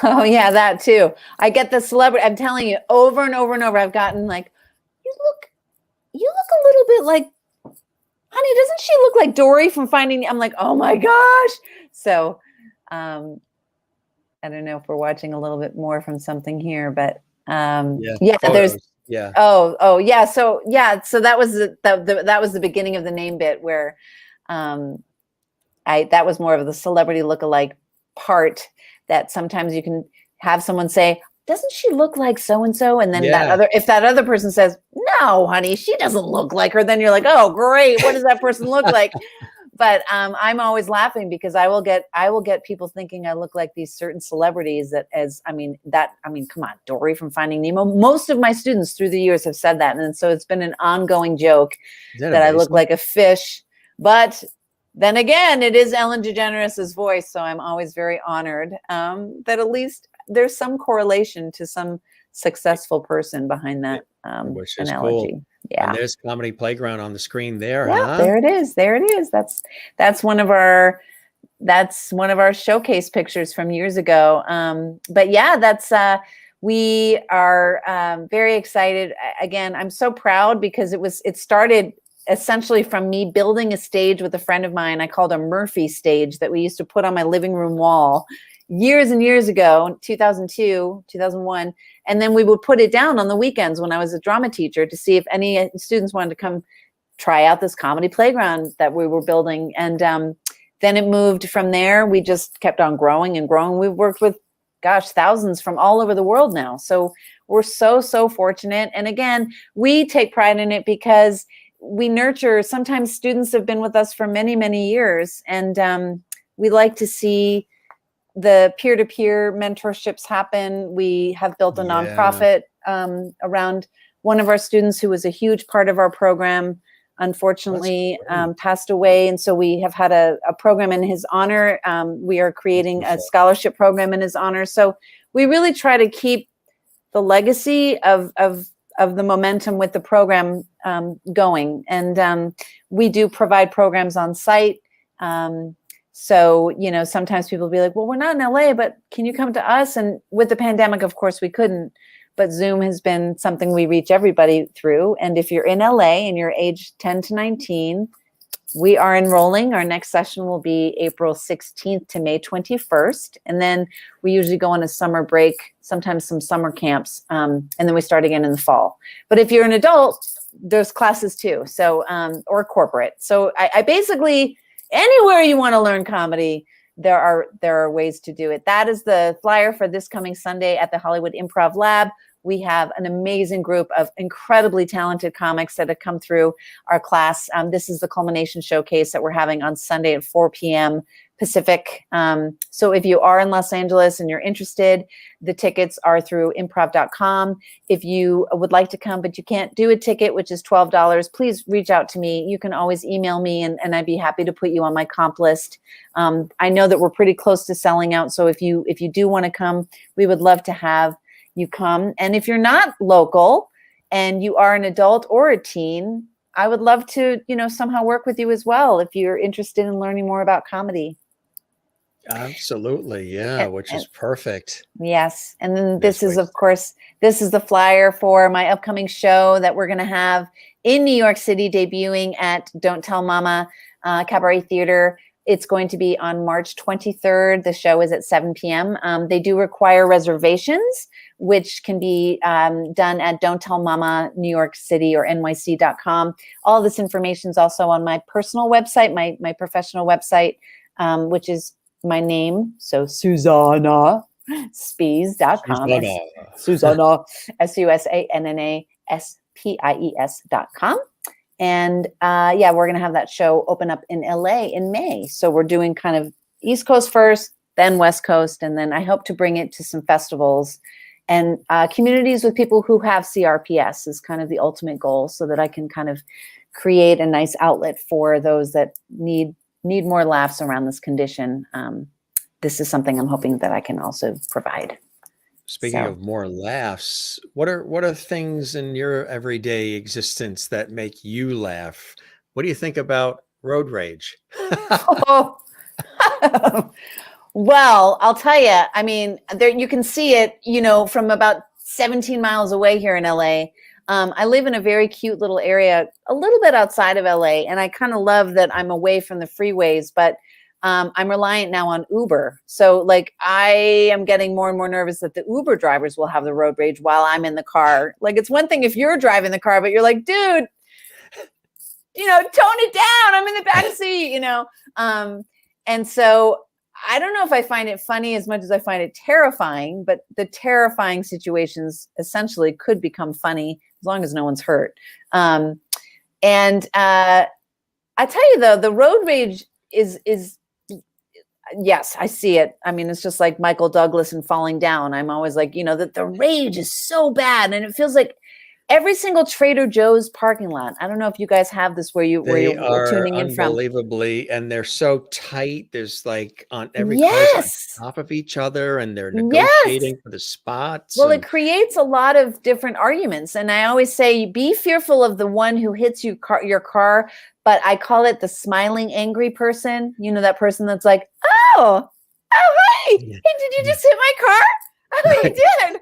Oh yeah, that too. I get the celebrity. I'm telling you, over and over and over, I've gotten like, you look a little bit like, honey, doesn't she look like Dory from Finding? I'm like, oh my gosh. So, I don't know if we're watching a little bit more from something here, but there's. Yeah. Oh yeah. So yeah. So that was that was the beginning of the name bit where, that was more of the celebrity lookalike part. That sometimes you can have someone say, doesn't she look like so-and-so? And then if that other person says, no, honey, she doesn't look like her, then you're like, oh, great. What does that person look like? But I'm always laughing because I will get people thinking I look like these certain celebrities come on, Dory from Finding Nemo. Most of my students through the years have said that. And so it's been an ongoing joke that I look like a fish, but then again, it is Ellen DeGeneres' voice, so I'm always very honored that at least there's some correlation to some successful person behind that which is analogy. Cool. Yeah, and there's Comedy Playground on the screen there. Yeah, huh? There it is. That's one of our showcase pictures from years ago. But yeah, we are very excited. Again, I'm so proud because it started essentially from me building a stage with a friend of mine. I called a Murphy stage that we used to put on my living room wall years and years ago, 2002, 2001. And then we would put it down on the weekends when I was a drama teacher to see if any students wanted to come try out this comedy playground that we were building. And then it moved from there. We just kept on growing and growing. We've worked with, thousands from all over the world now. So we're so, so fortunate. And again, we take pride in it because we nurture, sometimes students have been with us for many, many years. And we like to see the peer-to-peer mentorships happen. We have built a nonprofit around one of our students who was a huge part of our program, unfortunately passed away. And so we have had a program in his honor. We are creating a scholarship program in his honor. So we really try to keep the legacy of the momentum with the program going. And we do provide programs on site. So, sometimes people will be like, well, we're not in LA, but can you come to us? And with the pandemic, of course, we couldn't. But Zoom has been something we reach everybody through. And if you're in LA and you're age 10 to 19, we are enrolling. Our next session will be April 16th to May 21st. And then we usually go on a summer break, sometimes some summer camps, and then we start again in the fall. But if you're an adult, there's classes too, so or corporate. So I basically, anywhere you want to learn comedy, there are ways to do it. That is the flyer for this coming Sunday at the Hollywood Improv Lab. We have an amazing group of incredibly talented comics that have come through our class. This is the culmination showcase that we're having on Sunday at 4 p.m. Pacific. So if you are in Los Angeles and you're interested, the tickets are through improv.com. If you would like to come, but you can't do a ticket, which is $12, please reach out to me. You can always email me and I'd be happy to put you on my comp list. I know that we're pretty close to selling out. So if you do want to come, we would love to have you come. And if you're not local and you are an adult or a teen, I would love to, somehow work with you as well if you're interested in learning more about comedy. Absolutely. Yeah. Which is perfect. Yes. And then this is, of course, this is the flyer for my upcoming show that we're going to have in New York City, debuting at Don't Tell Mama Cabaret Theater. It's going to be on March 23rd. The show is at 7 p.m. They do require reservations, which can be done at Don't Tell Mama, New York City or NYC.com. All this information is also on my personal website, my professional website, which is my name. So Susanna Spies.com. Susanna, SUSANNA SPIES.com. And we're going to have that show open up in LA in May. So we're doing kind of East Coast first, then West Coast. And then I hope to bring it to some festivals and communities with people who have CRPS is kind of the ultimate goal, so that I can kind of create a nice outlet for those that need more laughs around this condition. This is something I'm hoping that I can also provide. Speaking of more laughs, what are things in your everyday existence that make you laugh? What do you think about road rage? Oh. Well, I'll tell you, I mean, there you can see it, from about 17 miles away here in LA. I live in a very cute little area, a little bit outside of LA, and I kind of love that I'm away from the freeways, but I'm reliant now on Uber. So like I am getting more and more nervous that the Uber drivers will have the road rage while I'm in the car. Like it's one thing if you're driving the car, but you're like, dude, tone it down. I'm in the back seat, and so I don't know if I find it funny as much as I find it terrifying, but the terrifying situations essentially could become funny as long as no one's hurt. I tell you though, the road rage is yes, I see it. I mean, it's just like Michael Douglas and Falling Down. I'm always like, that the rage is so bad, and it feels like every single Trader Joe's parking lot. I don't know if you guys have this where you're tuning in from. Unbelievably, and they're so tight. There's like on every yes. car's on top of each other, and they're negotiating for the spots. Well, it creates a lot of different arguments, and I always say, be fearful of the one who hits your car. But I call it the smiling angry person. That person that's like, oh, hi, hey, did you just hit my car? Oh, you did.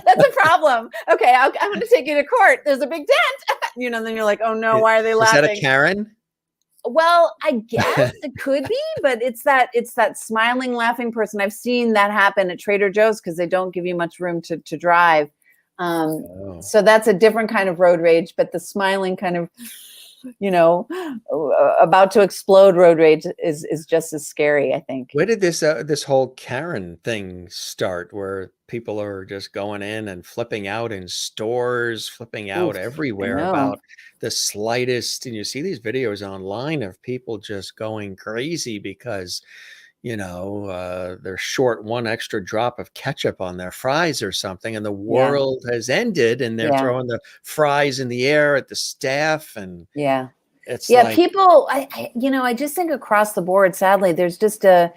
That's a problem. Okay, I'm going to take you to court. There's a big dent. Then you're like, oh no, why are they laughing? Is that a Karen? Well, I guess it could be, but it's that smiling, laughing person. I've seen that happen at Trader Joe's because they don't give you much room to drive. So that's a different kind of road rage, but the smiling kind of, about to explode road rage is just as scary, I think. Where did this whole Karen thing start, where people are just going in and flipping out in stores, flipping out everywhere about the slightest? And you see these videos online of people just going crazy because they're short one extra drop of ketchup on their fries or something, and the world has ended, and they're throwing the fries in the air at the staff. And it's like, people, I just think across the board, sadly, there's a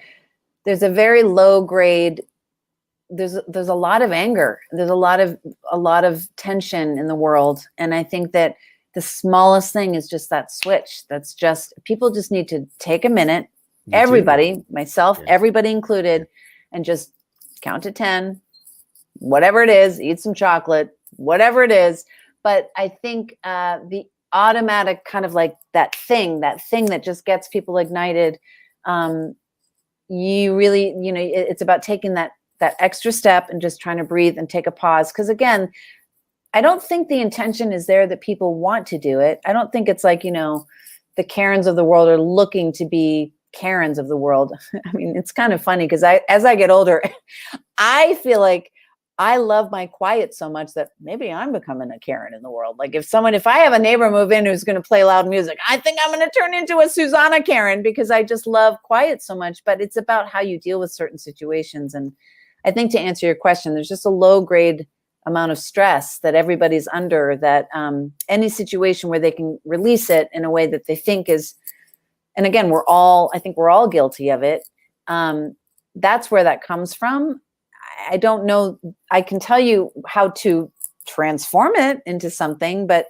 very low grade. There's a lot of anger. There's a lot of tension in the world. And I think that the smallest thing is just that switch. That's just, people just need to take a minute. Everybody, myself, everybody included, and just count to 10, whatever it is, eat some chocolate, whatever it is. But I think the automatic kind of like that thing that just gets people ignited. You really, it's about taking that extra step and just trying to breathe and take a pause. Because again, I don't think the intention is there that people want to do it. I don't think it's like, the Karens of the world are looking to be Karens of the world. I mean, it's kind of funny because as I get older, I feel like I love my quiet so much that maybe I'm becoming a Karen in the world. Like if I have a neighbor move in who's going to play loud music, I think I'm going to turn into a Susanna Karen because I just love quiet so much. But it's about how you deal with certain situations. And I think to answer your question, there's just a low grade amount of stress that everybody's under, that any situation where they can release it in a way that they think is, and again, I think we're all guilty of it. That's where that comes from. I don't know. I can tell you how to transform it into something, but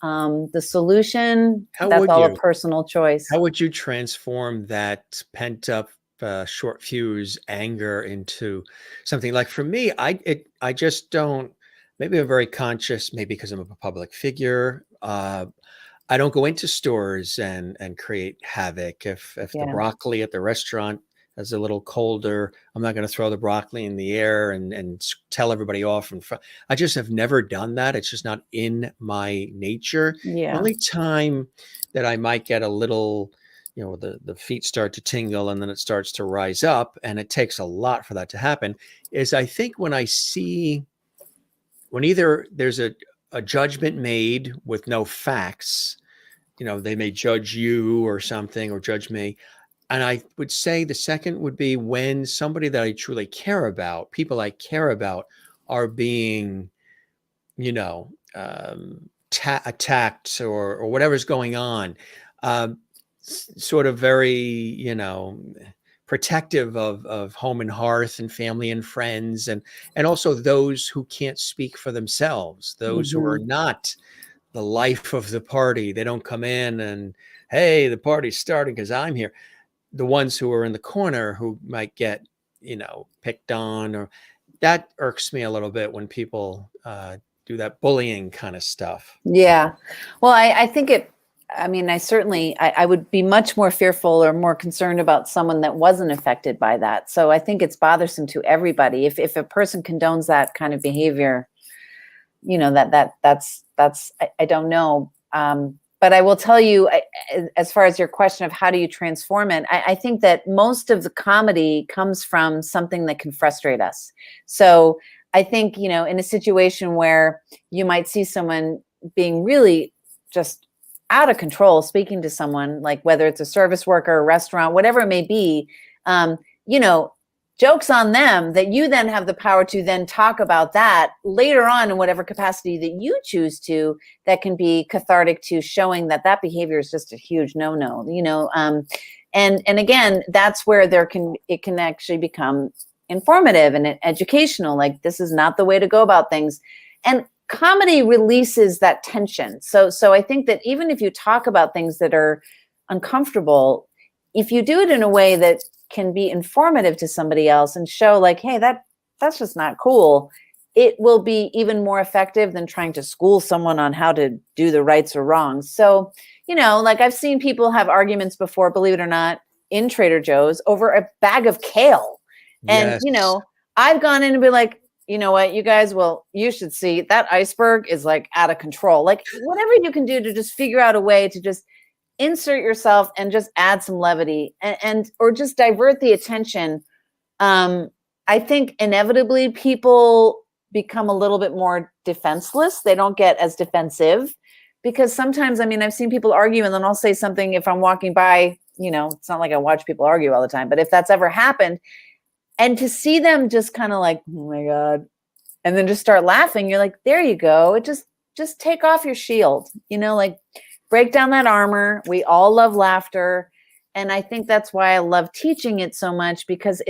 the solution, that's all a personal choice. How would you transform that pent up short fuse anger into something? Like for me, I just don't, maybe I'm very conscious, maybe because I'm a public figure. I don't go into stores and create havoc. If the broccoli at the restaurant is a little colder, I'm not going to throw the broccoli in the air and tell everybody off in front. I just have never done that. It's just not in my nature. Yeah. The only time that I might get a little, the feet start to tingle and then it starts to rise up, and it takes a lot for that to happen, is I think when either there's a judgment made with no facts, they may judge you or something or judge me. And I would say the second would be when somebody that I truly care about, people I care about, are being, attacked or whatever's going on, sort of very, protective of home and hearth and family and friends, and also those who can't speak for themselves, those who are not the life of the party. They don't come in and, hey, the party's starting because I'm here. The ones who are in the corner who might get, picked on, or that irks me a little bit when people do that bullying kind of stuff. Yeah. Well, I think I would be much more fearful or more concerned about someone that wasn't affected by that. So I think it's bothersome to everybody. If a person condones that kind of behavior, that's I don't know. But I will tell you, as far as your question of how do you transform it, I think that most of the comedy comes from something that can frustrate us. So I think, in a situation where you might see someone being really just out of control, speaking to someone, like whether it's a service worker, a restaurant, whatever it may be, joke's on them that you then have the power to then talk about that later on in whatever capacity that you choose to, that can be cathartic to showing that behavior is just a huge no-no, and again, that's where it can actually become informative and educational. Like, this is not the way to go about things. And comedy releases that tension. So I think that even if you talk about things that are uncomfortable, if you do it in a way that can be informative to somebody else and show like, hey, that's just not cool, it will be even more effective than trying to school someone on how to do the rights or wrongs. So, like I've seen people have arguments before, believe it or not, in Trader Joe's over a bag of kale. And, Yes. I've gone in and be like, you know what, you guys, well, you should see that iceberg is like out of control. Like whatever you can do to just figure out a way to just insert yourself and just add some levity and or just divert the attention. I think inevitably people become a little bit more defenseless. They don't get as defensive because sometimes, I've seen people argue and then I'll say something if I'm walking by, it's not like I watch people argue all the time, but if that's ever happened, and to see them just kind of like, oh my God, and then just start laughing, you're like, there you go. It just take off your shield, like break down that armor. We all love laughter. And I think that's why I love teaching it so much, because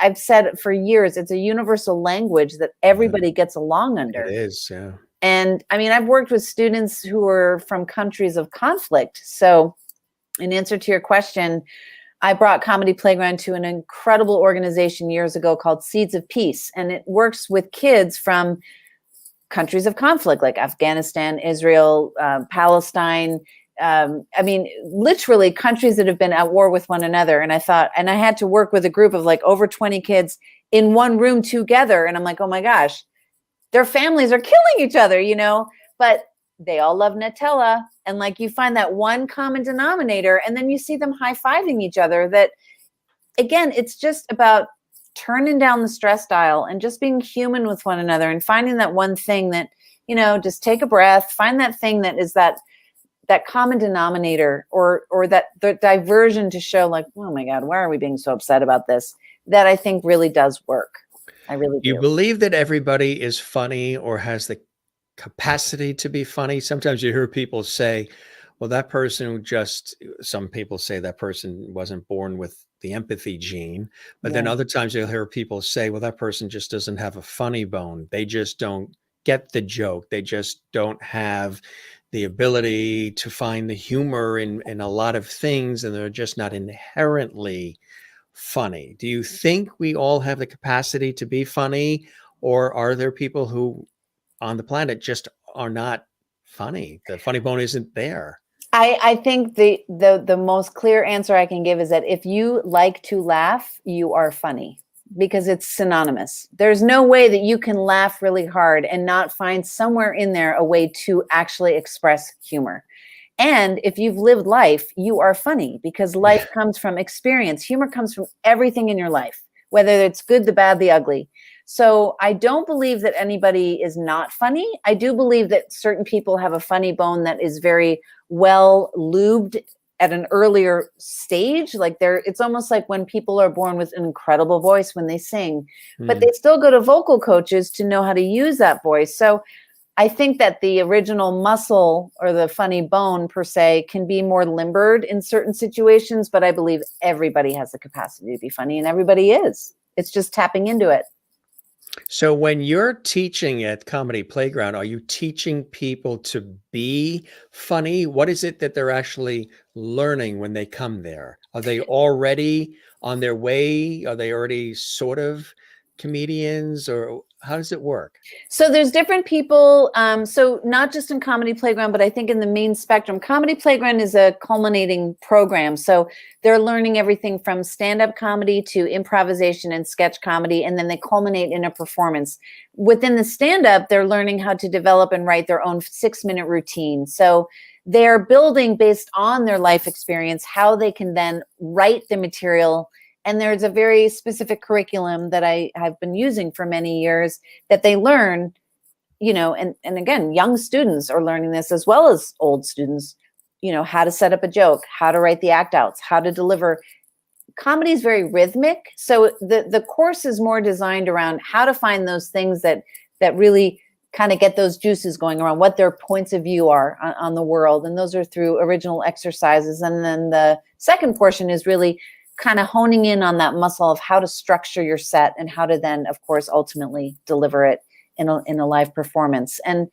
I've said it for years, it's a universal language that everybody gets along under. It is, yeah. And I've worked with students who are from countries of conflict. So in answer to your question, I brought Comedy Playground to an incredible organization years ago called Seeds of Peace. And it works with kids from countries of conflict like Afghanistan, Israel, Palestine. Literally countries that have been at war with one another. And I had to work with a group of like over 20 kids in one room together. And I'm like, oh my gosh, their families are killing each other, but they all love Nutella. And like, you find that one common denominator and then you see them high-fiving each other. That again, it's just about turning down the stress dial and just being human with one another and finding that one thing that, just take a breath, find that thing that is that common denominator or that the diversion to show like, oh my God, why are we being so upset about this? That I think really does work. I really You do. believe that everybody is funny or has the capacity to be funny? Sometimes you hear people say, well, some people say that person wasn't born with the empathy gene. But then Yeah. other times you'll hear people say, well, that person just doesn't have a funny bone. They just don't get the joke. They just don't have the ability to find the humor in a lot of things, and they're just not inherently funny. Do you think we all have the capacity to be funny, or are there people who on the planet just are not funny? The funny bone isn't there. I think the most clear answer I can give is that if you like to laugh, you are funny because it's synonymous. There's no way that you can laugh really hard and not find somewhere in there a way to actually express humor. And if you've lived life, you are funny because life comes from experience. Humor comes from everything in your life, whether it's good, the bad, the ugly. So I don't believe that anybody is not funny. I do believe that certain people have a funny bone that is very well lubed at an earlier stage. Like it's almost like when people are born with an incredible voice when they sing, but they still go to vocal coaches to know how to use that voice. So I think that the original muscle or the funny bone per se can be more limbered in certain situations, but I believe everybody has the capacity to be funny and everybody is. It's just tapping into it. So when you're teaching at Comedy Playground, are you teaching people to be funny? What is it that they're actually learning when they come there? Are they already on their way? Are they already sort of comedians, or how does it work? So there's different people. So not just in Comedy Playground, but I think in the main spectrum. Comedy Playground is a culminating program. So they're learning everything from stand-up comedy to improvisation and sketch comedy, and then they culminate in a performance. Within the stand-up, they're learning how to develop and write their own 6-minute routine. So they're building based on their life experience, how they can then write the material. And there's a very specific curriculum that I have been using for many years that they learn, and again, young students are learning this as well as old students, how to set up a joke, how to write the act outs, how to deliver. Comedy is very rhythmic. So the course is more designed around how to find those things that really kind of get those juices going around, what their points of view are on the world. And those are through original exercises. And then the second portion is really kind of honing in on that muscle of how to structure your set and how to then, of course, ultimately deliver it in a live performance. And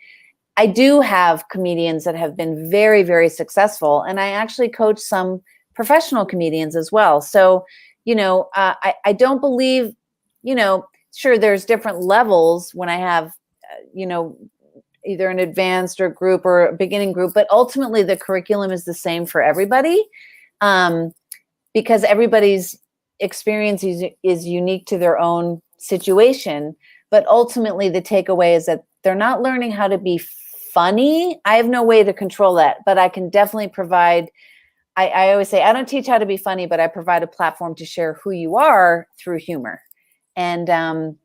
I do have comedians that have been very, very successful. And I actually coach some professional comedians as well. So, I don't believe, sure, there's different levels when I have, either an advanced or group or a beginning group, but ultimately the curriculum is the same for everybody. Because everybody's experience is unique to their own situation. But ultimately, the takeaway is that they're not learning how to be funny. I have no way to control that, but I can definitely provide. I always say, I don't teach how to be funny, but I provide a platform to share who you are through humor. And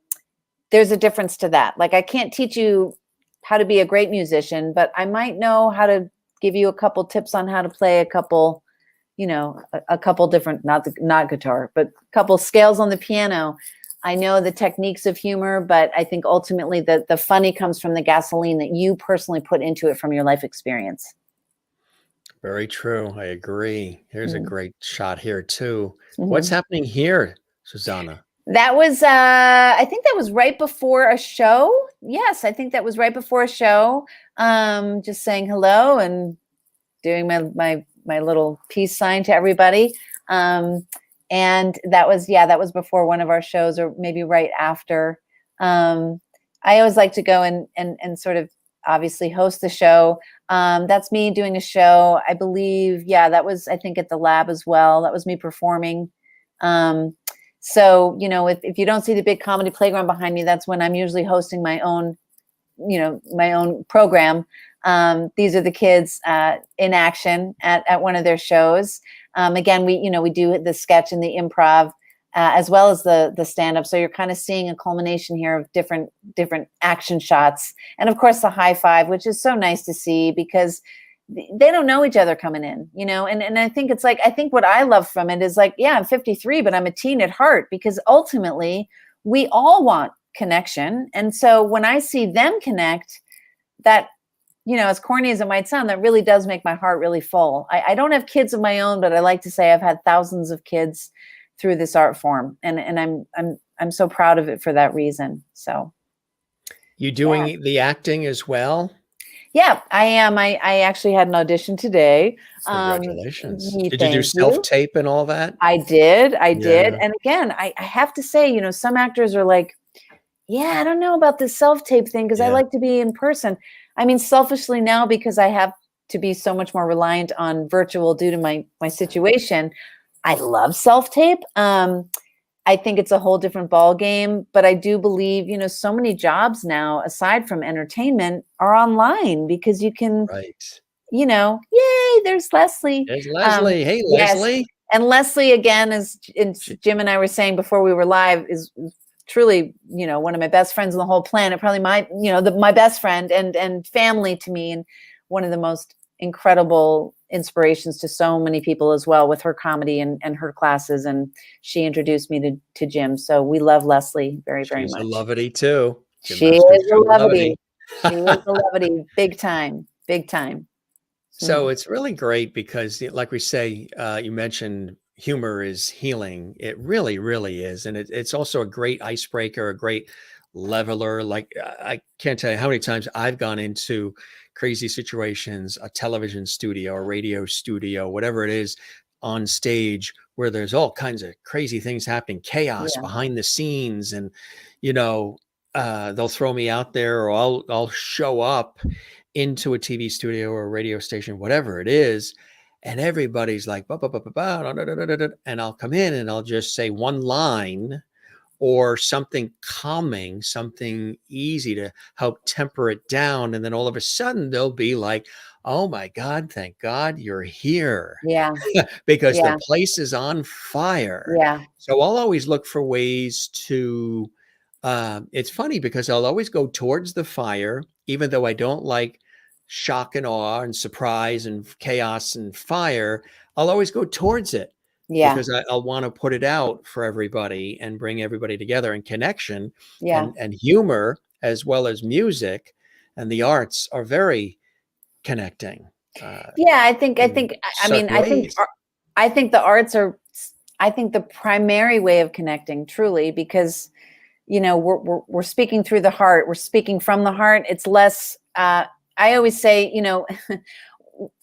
there's a difference to that. Like, I can't teach you how to be a great musician, but I might know how to give you a couple tips on how to play a couple a couple different, not guitar, but a couple scales on the piano. I know the techniques of humor, but I think ultimately the funny comes from the gasoline that you personally put into it from your life experience. Very true. I agree. Here's a great shot here too. Mm-hmm. What's happening here, Susanna? That was, I think that was right before a show. Yes, I think that was right before a show. Just saying hello and doing my little peace sign to everybody. And that was before one of our shows, or maybe right after. I always like to go and sort of obviously host the show. That's me doing a show. I believe, that was, I think, at the Lab as well. That was me performing. So, if you don't see the big Comedy Playground behind me, that's when I'm usually hosting my own program. These are the kids in action at one of their shows. Again, we do the sketch and the improv. as well as the stand-up. So you're kind of seeing a culmination here of different action shots. And of course the high five, which is so nice to see because they don't know each other coming in, you know? And I think it's like, I think what I love from it is like, yeah, I'm 53, but I'm a teen at heart because ultimately we all want connection. And so when I see them connect, that, you know, as corny as it might sound, that really does make my heart really full. I don't have kids of my own, but I like to say I've had thousands of kids through this art form, and I'm so proud of it for that reason. So, You doing the acting as well? yeah, I am. I actually had an audition today. Congratulations! Did you do Thank you. self-tape and all that? I did. Yeah. And again, I have to say, you know, some actors are like, yeah, I don't know about this self-tape thing because I Yeah. like to be in person. I mean, selfishly now, because I have to be so much more reliant on virtual due to my situation, I love self-tape. I think it's a whole different ball game, but I do believe, you know, so many jobs now, aside from entertainment, are online because you can, Right. you know, yay, there's Leslie. There's Leslie. Hey, Yes. Leslie. And Leslie, again, as She- Jim and I were saying before we were live, is truly, you know, one of my best friends on the whole planet, probably my, you know, my best friend and family to me, and one of the most incredible inspirations to so many people as well with her comedy and her classes. And she introduced me to Jim. So we love Leslie very, very She's a much. levity too. Jim She Master is a Show levity. She is a levity. Big time. Big time. So it's really great because, like we say, you mentioned humor is healing. It really, really is. And it's also a great icebreaker, a great leveler. Like I can't tell you how many times I've gone into crazy situations, a television studio, a radio studio, whatever it is, on stage where there's all kinds of crazy things happening, chaos Yeah. behind the scenes. And, you know, they'll throw me out there or I'll show up into a TV studio or a radio station, whatever it is, and everybody's like, "Ba, ba, ba, ba, ba, da, da, da, da, da," and I'll come in and I'll just say one line or something calming, something easy to help temper it down. And then all of a sudden they'll be like, "Oh my God, thank God you're here," Yeah. because the Yeah. place is on fire. Yeah. So I'll always look for ways to, it's funny because I'll always go towards the fire, even though I don't like shock and awe and surprise and chaos and fire. I'll always go towards it Yeah. because I'll want to put it out for everybody and bring everybody together, and connection Yeah. and humor as well as music and the arts are very connecting. Yeah, I think In I mean, certain ways. I think the arts are, I think, the primary way of connecting truly, because, you know, we're speaking through the heart. We're speaking from the heart. It's less, I always say, you know,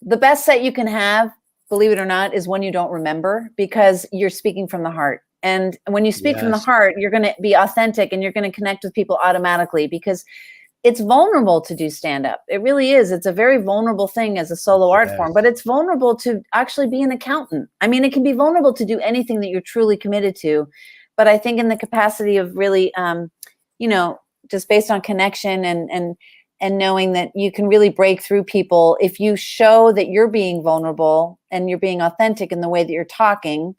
the best set you can have, believe it or not, is one you don't remember because you're speaking from the heart. And when you speak from the Yes. heart, you're going to be authentic and you're going to connect with people automatically because it's vulnerable to do stand up. It really is. It's a very vulnerable thing as a solo art form, Yes. but it's vulnerable to actually be an accountant. I mean, it can be vulnerable to do anything that you're truly committed to. But I think in the capacity of really, you know, just based on connection and knowing that you can really break through people if you show that you're being vulnerable and you're being authentic in the way that you're talking,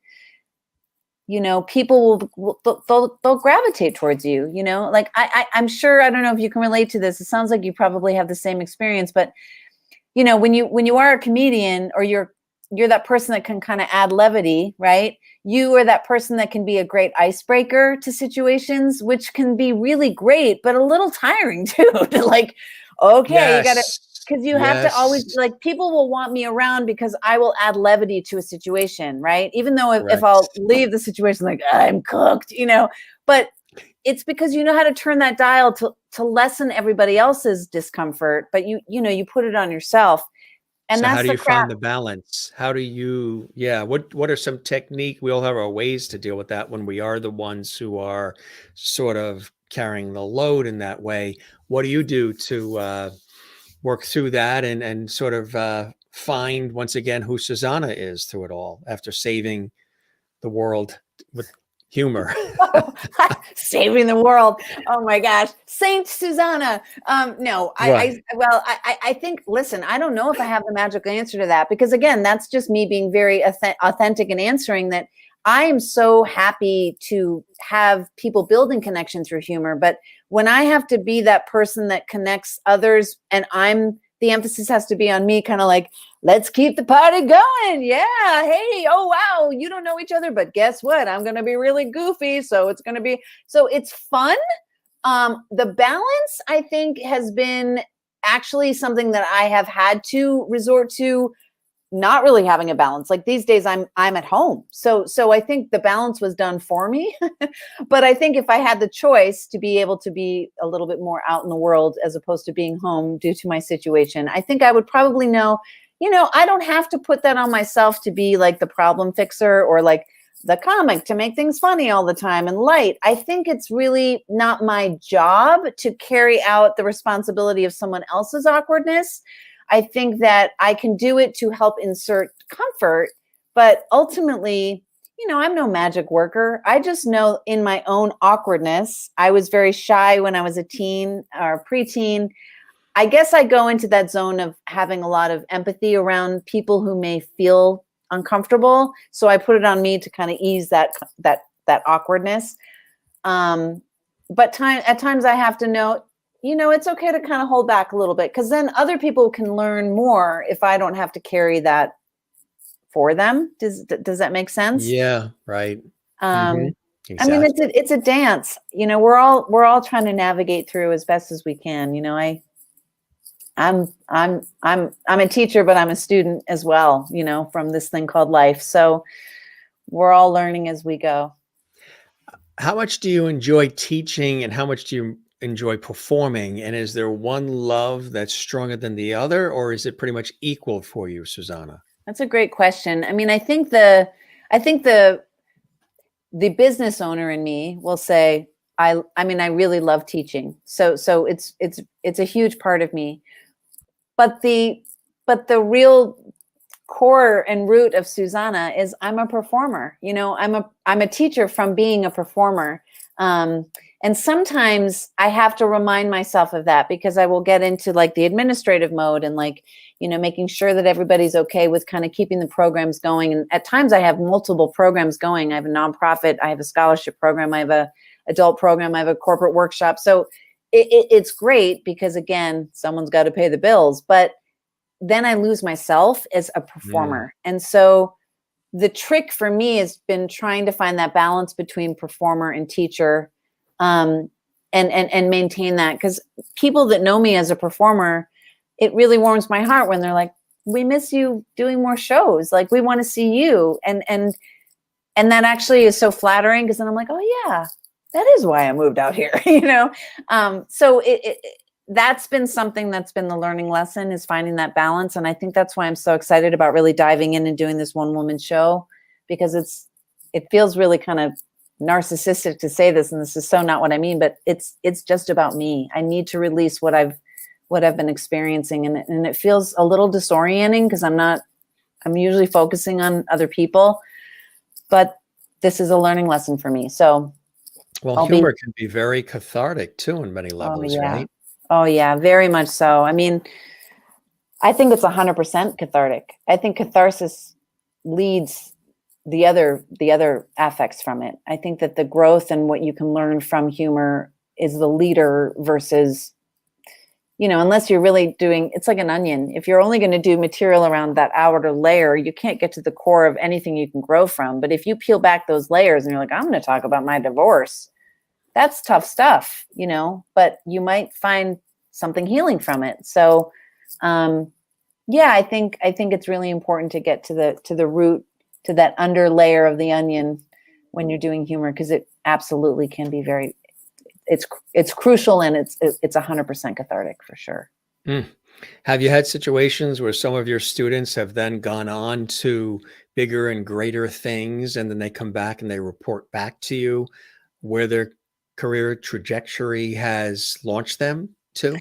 you know, people they'll gravitate towards you, you know, like I'm sure, I don't know if you can relate to this. It sounds like you probably have the same experience, but you know, when you are a comedian or you're that person that can kind of add levity, right? You are that person that can be a great icebreaker to situations, which can be really great, but a little tiring too, to like, okay, you got to, Yes. because you have to always, Yes. like, people will want me around because I will add levity to a situation, right? Even though if Correct. I'll leave the situation like I'm cooked, you know, but it's because you know how to turn that dial to lessen everybody else's discomfort, but you know, you put it on yourself. And So how that's do the you crap. find the balance? How do you, yeah, what are some technique? We all have our ways to deal with that when we are the ones who are sort of carrying the load in that way. What do you do to work through that and sort of find once again who Susanna is through it all after saving the world with humor? Saving the world. Oh my gosh. Saint Susanna. No, Right. I think, listen, I don't know if I have the magical answer to that because again, that's just me being very authentic and answering that I am so happy to have people building connection through humor. But when I have to be that person that connects others, and the emphasis has to be on me, kind of like, let's keep the party going. Yeah. Hey, oh, wow. You don't know each other, but guess what? I'm going to be really goofy. So it's fun. The balance, I think, has been actually something that I have had to resort to, not really having a balance. Like these days I'm at home. So I think the balance was done for me. But I think if I had the choice to be able to be a little bit more out in the world as opposed to being home due to my situation, I think I would probably know, I don't have to put that on myself to be like the problem fixer or like the comic to make things funny all the time and light. I think it's really not my job to carry out the responsibility of someone else's awkwardness. I think that I can do it to help insert comfort, but ultimately, I'm no magic worker. I just know in my own awkwardness, I was very shy when I was a teen or preteen. I guess I go into that zone of having a lot of empathy around people who may feel uncomfortable. So I put it on me to kind of ease that awkwardness. But at times I have to know, it's okay to kind of hold back a little bit, because then other people can learn more if I don't have to carry that for them. Does that make sense? Yeah, right. I Exactly. mean, it's a dance. We're all trying to navigate through as best as we can. I'm a teacher, but I'm a student as well, from this thing called life. So we're all learning as we go. How much do you enjoy teaching and how much do you enjoy performing? And is there one love that's stronger than the other, or is it pretty much equal for you, Susanna? That's a great question. I mean, I think the business owner in me will say, I mean, I really love teaching. So it's a huge part of me. But the real core and root of Susanna is I'm a performer. I'm a teacher from being a performer. And sometimes I have to remind myself of that, because I will get into like the administrative mode and like, making sure that everybody's okay with kind of keeping the programs going. And at times I have multiple programs going. I have a nonprofit, I have a scholarship program, I have a adult program, I have a corporate workshop. So it's great because, again, someone's got to pay the bills, but then I lose myself as a performer. And so the trick for me has been trying to find that balance between performer and teacher, and maintain that. Because people that know me as a performer, it really warms my heart when they're like, we miss you doing more shows. Like, we want to see you. And that actually is so flattering, because then I'm like, oh yeah, that is why I moved out here, So that's been something that's been the learning lesson, is finding that balance. And I think that's why I'm so excited about really diving in and doing this one woman show, because it feels really kind of narcissistic to say this, and this is so not what I mean, but it's just about me. I need to release what I've been experiencing. And it feels a little disorienting, because I'm usually focusing on other people, but this is a learning lesson for me. So, well, humor can be very cathartic too in many levels, right? Oh yeah, very much so. I mean, I think it's 100% cathartic. I think catharsis leads the other affects from it. I think that the growth and what you can learn from humor is the leader versus, unless you're really doing, it's like an onion. If you're only going to do material around that outer layer, you can't get to the core of anything you can grow from. But if you peel back those layers and you're like, I'm going to talk about my divorce, that's tough stuff, but you might find something healing from it. So, I think it's really important to get to the root, to that under layer of the onion when you're doing humor, because it absolutely can be it's crucial, and it's 100% cathartic for sure. Have you had situations where some of your students have then gone on to bigger and greater things, and then they come back and they report back to you where their career trajectory has launched them to?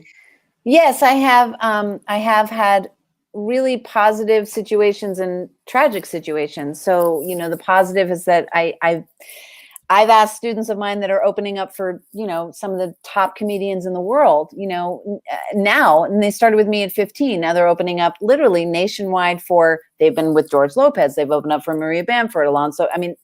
Yes, I have. I have had really positive situations and tragic situations. So, the positive is that I've asked students of mine that are opening up for, some of the top comedians in the world, now, and they started with me at 15. Now they're opening up literally nationwide they've been with George Lopez. They've opened up for Maria Bamford, Alonso. I mean,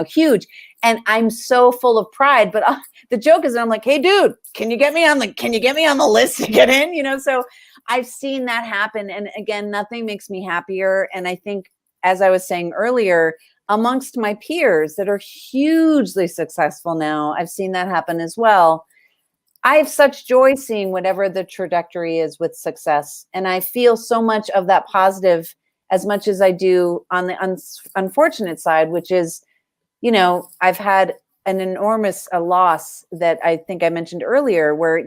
huge. And I'm so full of pride, but the joke is that I'm like, hey dude, can you get me on the list to get in? So I've seen that happen. And again, nothing makes me happier. And I think, as I was saying earlier, amongst my peers that are hugely successful now, I've seen that happen as well. I have such joy seeing whatever the trajectory is with success. And I feel so much of that positive as much as I do on the unfortunate side, which is, I've had an enormous loss that I think I mentioned earlier, where,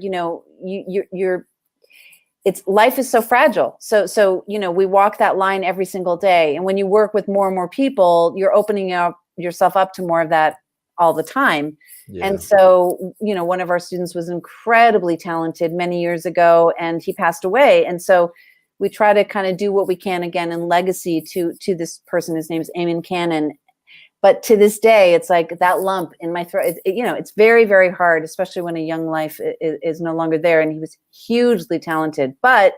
life is so fragile. So, we walk that line every single day. And when you work with more and more people, you're opening yourself up to more of that all the time. Yeah. And so, one of our students was incredibly talented many years ago, and he passed away. And so we try to kind of do what we can again in legacy to this person. His name's Eamon Cannon. But to this day, it's like that lump in my throat. It's very, very hard, especially when a young life is no longer there. And he was hugely talented. But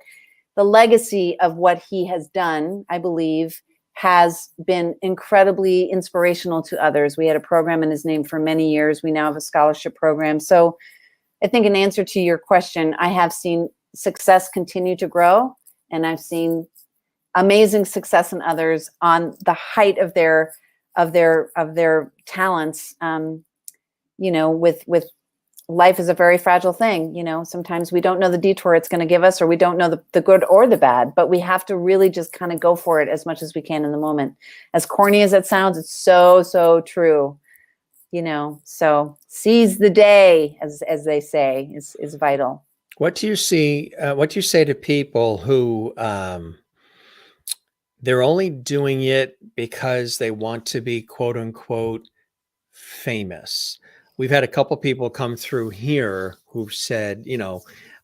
the legacy of what he has done, I believe, has been incredibly inspirational to others. We had a program in his name for many years. We now have a scholarship program. So I think in answer to your question, I have seen success continue to grow, and I've seen amazing success in others on the height of their talents. With life is a very fragile thing. Sometimes we don't know the detour it's going to give us, or we don't know the good or the bad, but we have to really just kind of go for it as much as we can in the moment. As corny as it sounds, it's so, so true. So seize the day, as they say, is vital. What do you say to people who, they're only doing it because they want to be quote unquote famous? We've had a couple people come through here who've said,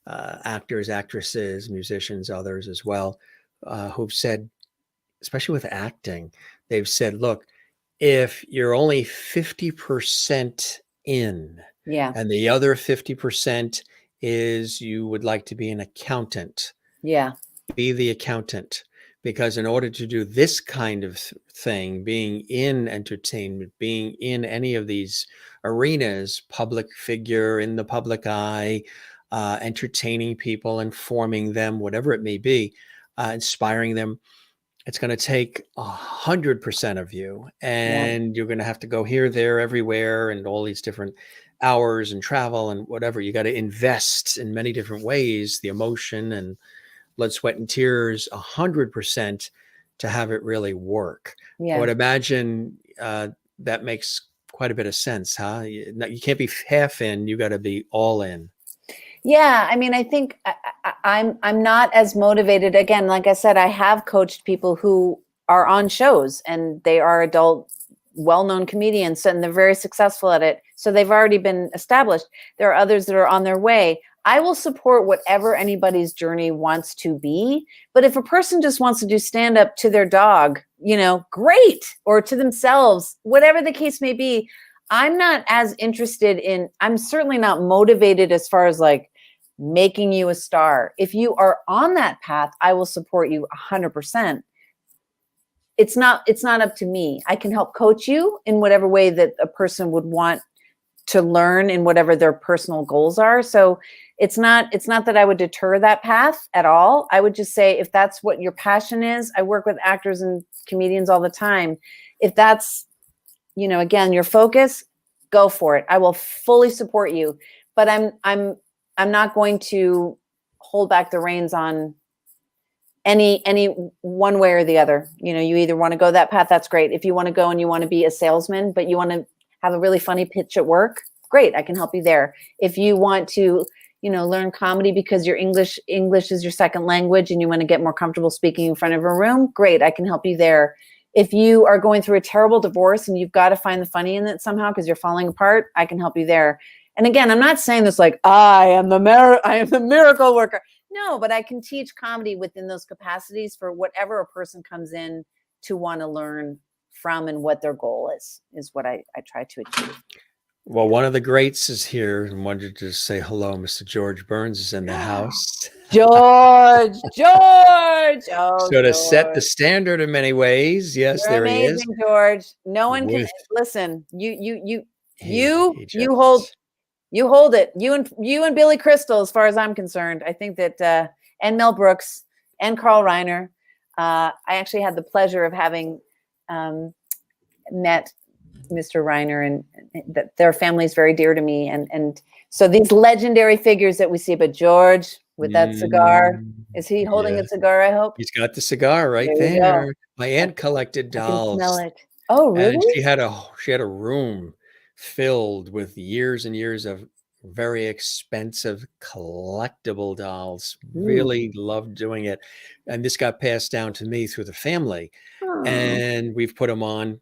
actors, actresses, musicians, others as well, who've said, especially with acting, they've said, look, if you're only 50% in, and the other 50% is you would like to be an accountant, be the accountant. Because in order to do this kind of thing, being in entertainment, being in any of these arenas, public figure, in the public eye, entertaining people, informing them, whatever it may be, inspiring them, it's going to take 100% of you. And you're going to have to go here, there, everywhere, and all these different hours and travel and whatever. You got to invest in many different ways, the emotion and blood, sweat, and tears, 100% to have it really work. I would imagine that makes quite a bit of sense, huh? You can't be half in, you got to be all in. Yeah, I mean, I think I'm not as motivated. Again, like I said, I have coached people who are on shows, and they are adult, well-known comedians, and they're very successful at it. So they've already been established. There are others that are on their way. I will support whatever anybody's journey wants to be. But if a person just wants to do stand-up to their dog, great, or to themselves, whatever the case may be, I'm not as interested in, I'm certainly not motivated as far as like making you a star. If you are on that path, I will support you 100%. It's not up to me. I can help coach you in whatever way that a person would want to learn in whatever their personal goals are. So it's not that I would deter that path at all. I would just say, if that's what your passion is, I work with actors and comedians all the time. If that's, again, your focus, go for it. I will fully support you, but I'm not going to hold back the reins on any one way or the other. You either want to go that path, that's great. If you want to go and you want to be a salesman, but you want to have a really funny pitch at work, great, I can help you there. If you want to, learn comedy because your English is your second language and you want to get more comfortable speaking in front of a room, great, I can help you there. If you are going through a terrible divorce and you've got to find the funny in it somehow because you're falling apart, I can help you there. And again, I'm not saying this like, I am the miracle worker. No, but I can teach comedy within those capacities for whatever a person comes in to want to learn from and what their goal is what I try to achieve. Well, one of the greats is here and wanted to say hello. Mr. George Burns is in the house. George, George. Oh, So to set the George. standard in many ways, yes, You're there he is. amazing, George. No one can With listen. You he you hold just it. You and Billy Crystal, as far as I'm concerned. I think that and Mel Brooks and Carl Reiner. I actually had the pleasure of having met Mr. Reiner, and that their family is very dear to me. And so these legendary figures that we see, but George with that cigar, is he holding yeah, a cigar? I hope. he's got the cigar right There you go. there. My aunt collected I can smell dolls, it. Oh, and really? she had a room filled with years and years of very expensive collectible dolls. Really loved doing it, and this got passed down to me through the family. Oh. And we've put them on,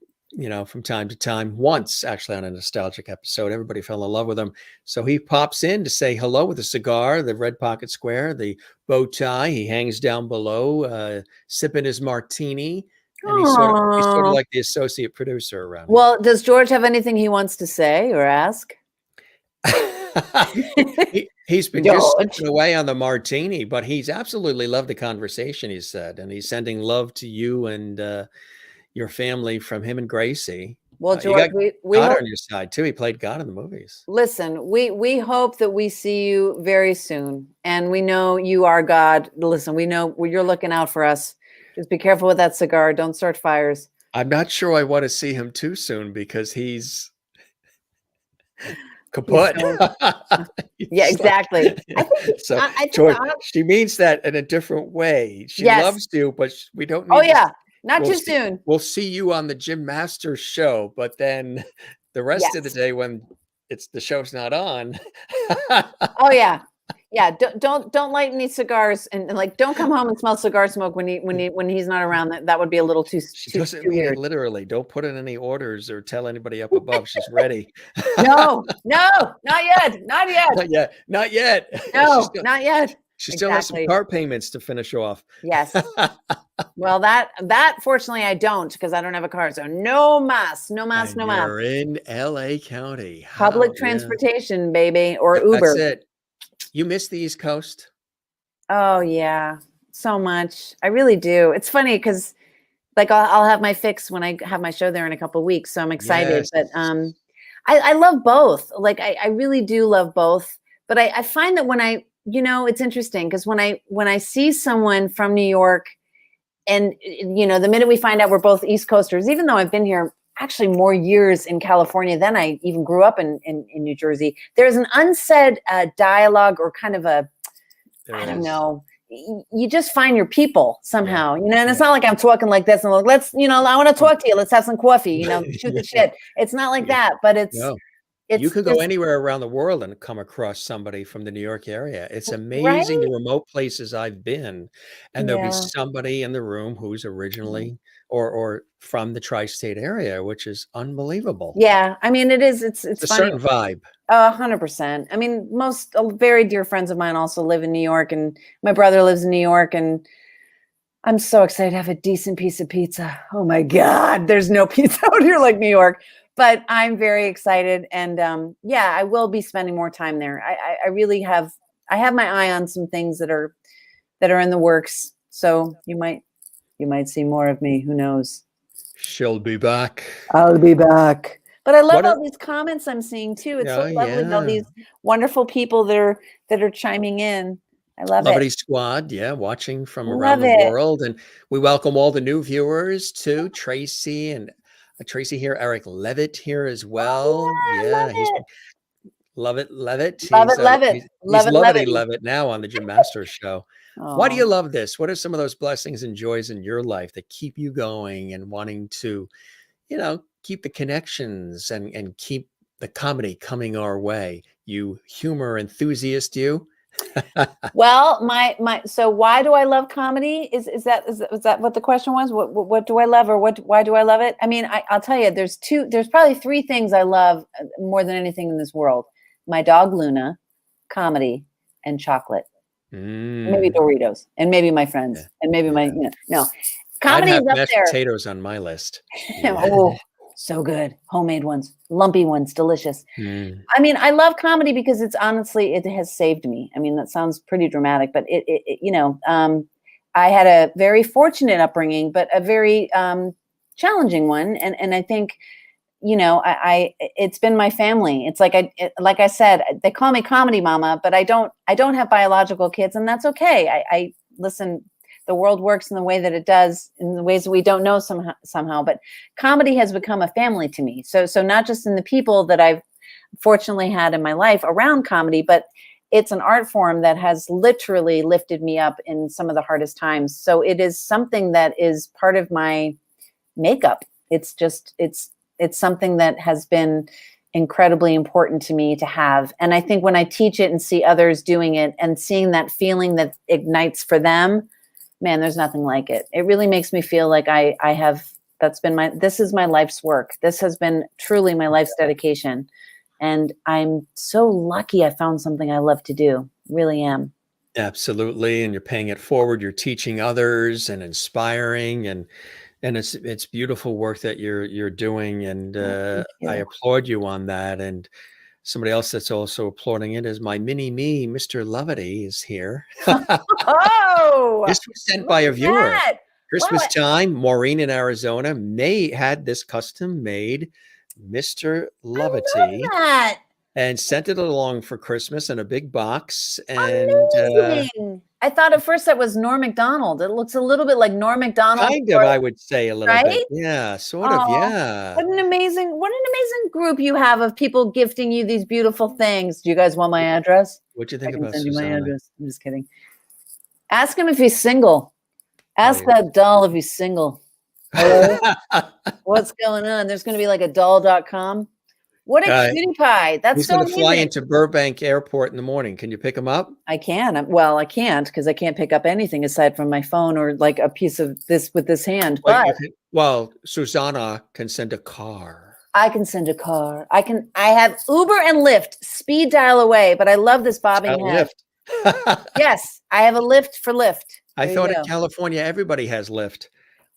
from time to time. Once, actually, on a nostalgic episode, everybody fell in love with him. So he pops in to say hello with a cigar, the red pocket square, the bow tie. He hangs down below, sipping his martini, and he's sort of Aw. like the associate producer around Well, does George have anything he wants to say or ask? here. He's been just George. sipping away on the martini, but he's absolutely loved the conversation, he said, and he's sending love to you and your family from him and Gracie. Well, You George, got we God hope, on your side too. He played God in the movies. listen, we hope that we see you very soon. And we know you are God. Listen, we know you're looking out for us. Just be careful with that cigar. Don't start fires. I'm not sure I want to see him too soon because he's He's kaput. so, yeah, He's like- exactly. so I think George, the- she means that in a different way. She Yes. loves you, but we don't Oh need to yeah, not we'll too see- soon. We'll see you on the Jim Masters show, but then the rest of the Yes. day when the show's not on. Oh yeah, yeah. Don't light any cigars, and like don't come home and smell cigar smoke when he's not around. That would be a little too She too, doesn't too mean it weird. literally. Don't put in any orders or tell anybody up above. She's ready. No, not yet, not yet. Not yet. Not yet. No, not yet. She still has some Exactly. car payments to finish off. Yes. Well, that fortunately I don't, because I don't have a car. So no mas, no mas, And no mas. you're in LA County. Public Yeah. transportation, baby, or That's Uber. it. You miss the East Coast? Oh yeah, so much. I really do. It's funny because like I'll have my fix when I have my show there in a couple of weeks. So I'm excited. Yes. But I love both. Like I really do love both. But I find that when it's interesting because when I see someone from New York, and the minute we find out we're both East Coasters, even though I've been here actually more years in California than I even grew up in New Jersey, there's an unsaid dialogue or kind of I don't know. You just find your people somehow, and it's not like I'm talking like this and like, let's, I want to talk to you. Let's have some coffee, shoot the shit. It's not like that, but it's you could go just- anywhere around the world and come across somebody from the New York area. It's amazing the remote places I've been, and there'll be somebody in the room who's originally or from the tri-state area, which is unbelievable. Yeah, I mean, it is. It's a funny. certain vibe. 100%. I mean, most very dear friends of mine also live in New York, and my brother lives in New York, and I'm so excited to have a decent piece of pizza. Oh my God, there's no pizza out here like New York, but I'm very excited, and I will be spending more time there. I really have. I have my eye on some things that are in the works, so you might see more of me. Who knows? She'll be back. I'll be back. But I love all these comments I'm seeing too. It's so lovely. All these wonderful people that are chiming in. I love Levity it. Squad, watching from around the world. And we welcome all the new viewers too. Tracy and Tracy here, Eric Levitt here as well. Love it, Levitt. He's Levity Levitt now on the Jim Masters show. Why do you love this? What are some of those blessings and joys in your life that keep you going and wanting to, keep the connections and keep the comedy coming our way? You humor enthusiast, you. Well, so why do I love comedy? Is that what the question was? What do I love, or why do I love it? I mean, I'll tell you, there's probably three things I love more than anything in this world: my dog Luna, comedy, and chocolate. Maybe Doritos, and maybe my friends, and maybe my no. Comedy I'd have is up mashed there. potatoes on my list. Oh, So good. Homemade ones, lumpy ones, delicious. Mm. I mean, I love comedy because it's honestly, it has saved me. I mean, that sounds pretty dramatic, but I had a very fortunate upbringing, but a very challenging one. And I think, it's been my family. It's like like I said, they call me comedy mama, but I don't have biological kids, and that's okay. I listen. The world works in the way that it does, in the ways that we don't know somehow. But comedy has become a family to me. So not just in the people that I've fortunately had in my life around comedy, but it's an art form that has literally lifted me up in some of the hardest times. So it is something that is part of my makeup. It's something that has been incredibly important to me to have. And I think when I teach it and see others doing it and seeing that feeling that ignites for them, man, there's nothing like it. It really makes me feel like this is my life's work. This has been truly my life's dedication. And I'm so lucky I found something I love to do. Really am. Absolutely. And you're paying it forward. You're teaching others and inspiring, and it's beautiful work that you're doing. And Thank you. I applaud you on that. And somebody else that's also applauding it is my mini me, Mr. Levity, is here. Oh, This was sent by a look at viewer. that. Christmas Wow. time, Maureen in Arizona had this custom made Mr. Levity That. and sent it along for Christmas in a big box. And Amazing. I thought at first that was Norm Macdonald. It looks a little bit like Norm Macdonald. kind of, I would say a little bit. Right? Yeah, sort of. Oh, Yeah. what an amazing group you have of people gifting you these beautiful things. Do you guys want my address? What'd you I think can about send you my Susanna? address. I'm just kidding. Ask him if he's single. Ask yeah. that doll if he's single. Hello? What's going on? There's going to be like a doll.com. What a cutie pie. That's He's so going to fly amazing. into Burbank Airport in the morning. Can you pick him up? I can. Well, I can't because I can't pick up anything aside from my phone or like a piece of this with this hand. Well, Susanna can send a car. I can send a car. I have Uber and Lyft, speed dial away, but I love this bobbing head. Lyft. Yes, I have a Lyft for Lyft. I There thought you in go. California everybody has Lyft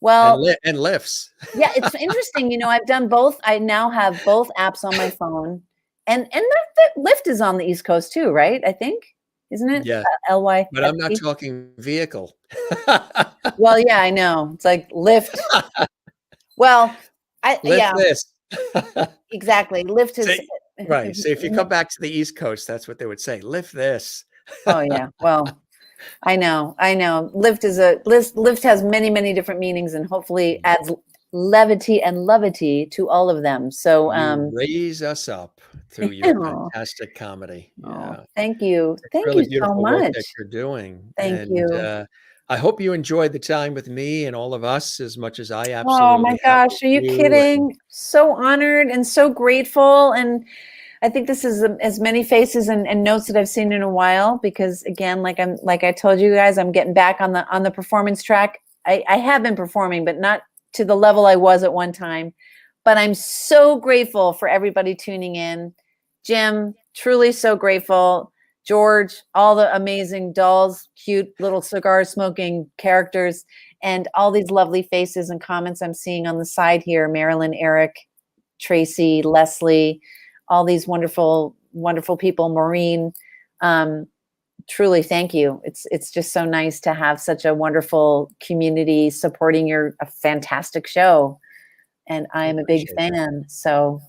Well, and lifts. yeah, it's interesting. I've done both. I now have both apps on my phone, and that Lyft is on the East Coast too, right? I think, isn't it? Yeah, LY. but I'm not talking vehicle. Well, yeah, I know. It's like Lyft. Well, Lift this. exactly. Lyft is Right. So if you come back to the East Coast, that's what they would say. Lift this. Oh yeah. Well, I know. Lyft has many, many different meanings, and hopefully adds levity and levity to all of them. So you raise us up through your fantastic comedy. Yeah. Thank you. Thank really you so beautiful work that much. you're doing. Thank you. I hope you enjoyed the time with me and all of us as much as I absolutely Oh my have gosh, with are you kidding? So honored and so grateful. And I think this is as many faces and notes that I've seen in a while, because again, like I told you guys, I'm getting back on the performance track. I have been performing, but not to the level I was at one time. But I'm so grateful for everybody tuning in. Jim, truly so grateful. George, all the amazing dolls, cute little cigar smoking characters, and all these lovely faces and comments I'm seeing on the side here. Marilyn, Eric, Tracy, Leslie, all these wonderful, wonderful people. Maureen, truly thank you. It's just so nice to have such a wonderful community supporting a fantastic show. And I am a big fan. So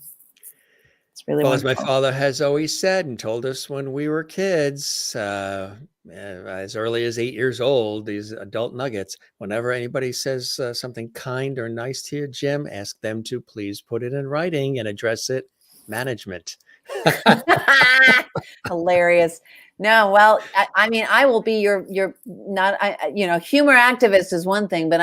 it's really wonderful. As my father has always said and told us when we were kids, as early as 8 years old, these adult nuggets, whenever anybody says something kind or nice to you, Jim, ask them to please put it in writing and address it management. Hilarious. No, well, I mean, I will be your not, humor activist is one thing, but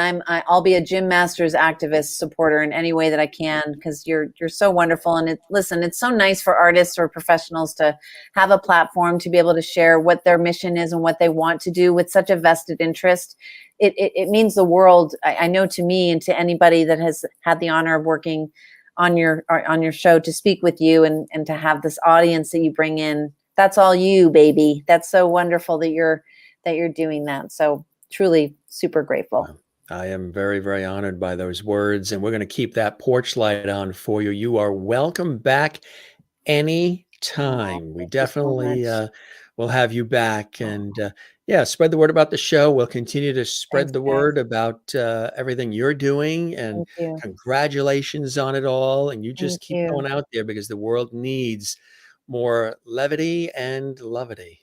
I'll be a Jim Masters activist supporter in any way that I can, because you're so wonderful. And it's so nice for artists or professionals to have a platform to be able to share what their mission is and what they want to do with such a vested interest. It means the world. I know, to me and to anybody that has had the honor of working on your show, to speak with you and to have this audience that you bring in. That's all you, baby. That's so wonderful that you're doing that. So truly super grateful. I am very, very honored by those words, and we're going to keep that porch light on for you. You are welcome back Oh, anytime. We thank you so definitely much. will have you back. Oh, And yeah, spread the word about the show. We'll continue to spread thanks, the guys. word about everything you're doing. And Thank you. congratulations on it all. And you just Thank keep you. going out there because the world needs more levity and levity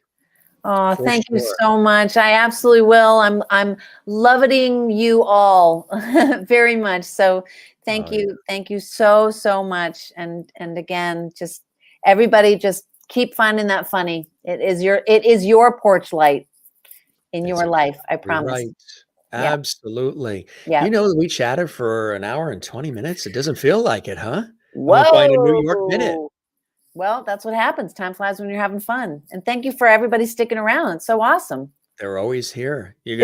Oh, for thank you sure. so much. I absolutely will. I'm loving you all very much. So Oh, yeah. thank you so much. And again, just everybody, just keep finding that funny. It is your porch light in That's your life. I exactly promise. right. Yeah, Absolutely. yeah. You know, we chatted for an hour and 20 minutes. It doesn't feel like it, huh? I went by in a New York minute. Whoa. Well, that's what happens. Time flies when you're having fun. And thank you for everybody sticking around. It's so awesome. They're always here. This is,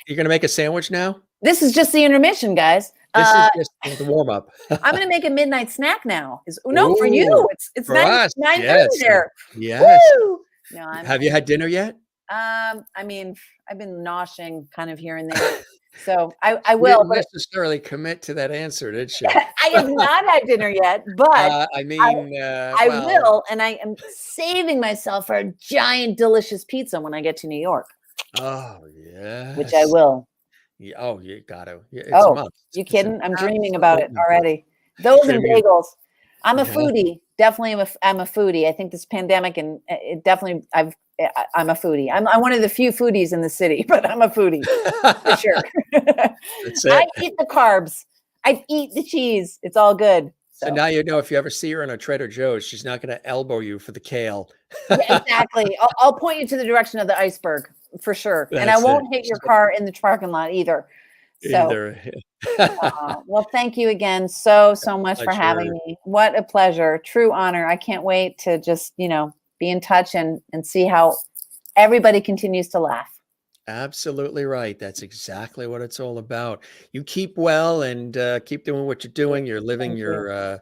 You're gonna make a sandwich now? this is just the intermission, guys. This is just the warm up. I'm gonna make a midnight snack now. No, for you. Ooh, It's for us, 9:30 yes, there. yes. Woo! No, Have you had dinner yet? I mean, I've been noshing kind of here and there. So I You will, didn't but necessarily commit to that answer, did you? I have not had dinner yet, but I I mean, I well, will, and I am saving myself for a giant delicious pizza when I get to New York, oh, which I yes. will. Yeah, oh, you gotta. Yeah, it's a Oh, must. you It's an kidding? I'm dreaming about absolute it must. already. Those and Dreaming bagels. I'm a uh-huh. foodie. Definitely, I'm a foodie. I think this pandemic and it definitely. I'm a foodie. I'm one of the few foodies in the city, but I'm a foodie for sure. That's I it. eat the carbs. I eat the cheese. It's all good. So So now you know if you ever see her in a Trader Joe's, she's not gonna elbow you for the kale. yeah, exactly. I'll point you to the direction of the iceberg for sure, and I That's it. won't hit your She's car in the parking lot either. So either. well, thank you again so much for having Pleasure. me. What a pleasure. True honor. I can't wait to just, be in touch and see how everybody continues to laugh. Absolutely right. That's exactly what it's all about. You keep well and keep doing what you're doing. You're living Thank you.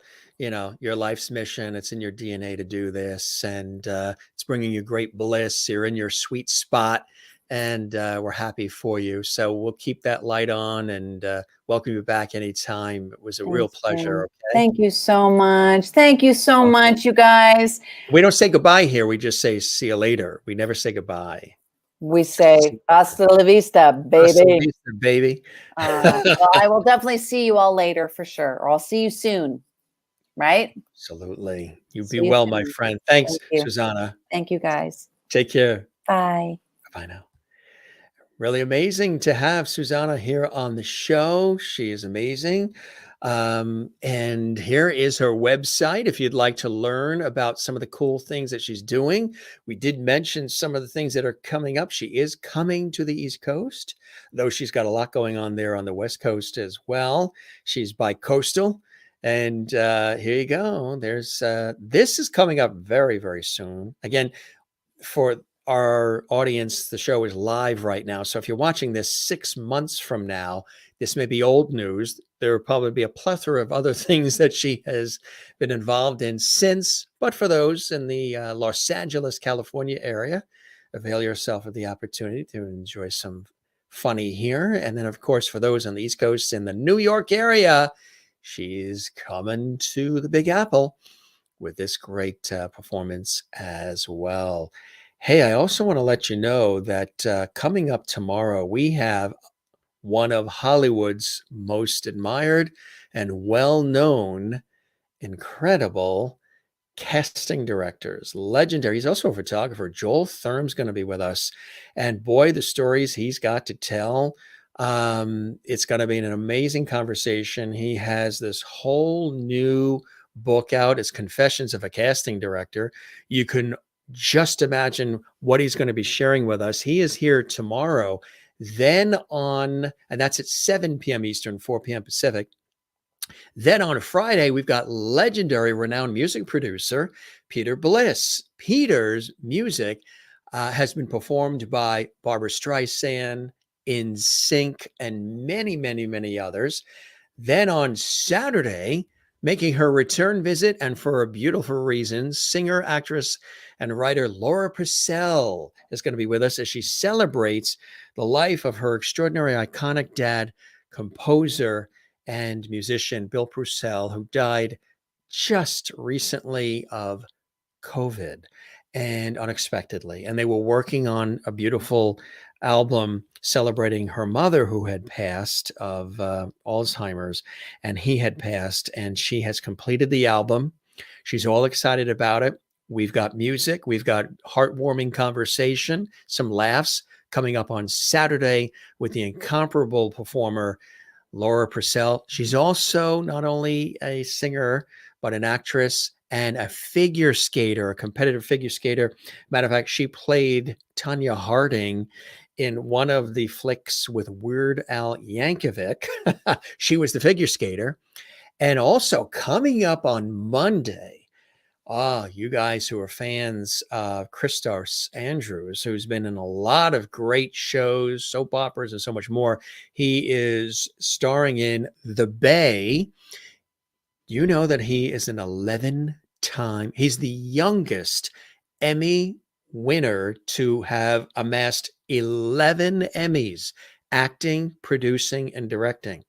your life's mission. It's in your DNA to do this, and it's bringing you great bliss. You're in your sweet spot, and we're happy for you. So we'll keep that light on and welcome you back anytime. It was a real Thanks, pleasure. Jim. Okay. Thank you so much. Thank you so much, you guys. We don't say goodbye here. We just say see you later. We never say goodbye. We say hasta la vista, Hasta la baby. vista, baby. Well, I will definitely see you all later for sure, or I'll see you soon, right? Absolutely. You be See you well, my soon. friend. Thanks, Thank you. Susanna. Thank you, guys. Take care. Bye. Bye now. Really amazing to have Susanna here on the show. She is amazing. And here is her website if you'd like to learn about some of the cool things that she's doing. We did mention some of the things that are coming up. She is coming to the East Coast, though she's got a lot going on there on the West Coast as well. She's bi-coastal. And here you go. There's this is coming up very, very soon. Again, for our audience, the show is live right now. So if you're watching this 6 months from now, this may be old news. There will probably be a plethora of other things that she has been involved in since. But for those in the Los Angeles, California area, avail yourself of the opportunity to enjoy some funny here. And then, of course, for those on the East Coast in the New York area, she's coming to the Big Apple with this great performance as well. Hey, I also want to let you know that coming up tomorrow, we have one of Hollywood's most admired and well-known, incredible casting directors, legendary. He's also a photographer. Joel Thurm's going to be with us. And boy, the stories he's got to tell. It's going to be an amazing conversation. He has this whole new book out. It's Confessions of a Casting Director. You can just imagine what he's going to be sharing with us. He is here tomorrow. Then and that's at 7 p.m. Eastern, 4 p.m. Pacific. Then on Friday, we've got legendary renowned music producer, Peter Bliss. Peter's music has been performed by Barbra Streisand, NSYNC, and many, many, many others. Then on Saturday, Making her return visit, and for a beautiful reason, singer, actress, and writer Laura Purcell is going to be with us as she celebrates the life of her extraordinary, iconic dad, composer, and musician, Bill Purcell, who died just recently of COVID and unexpectedly. And they were working on a beautiful album celebrating her mother, who had passed of Alzheimer's, and he had passed, and she has completed the album. She's all excited about it. We've got music, we've got heartwarming conversation, some laughs coming up on Saturday with the incomparable performer Laura Purcell. She's also not only a singer, but an actress and a figure skater, a competitive figure skater. Matter of fact, she played Tanya Harding in one of the flicks with Weird Al Yankovic. She was the figure skater. And also coming up on Monday, you guys who are fans of Christos Andrews, who's been in a lot of great shows, soap operas, and so much more. He is starring in The Bay. You know that he is an he's the youngest Emmy winner to have amassed 11 Emmys, acting, producing, and directing.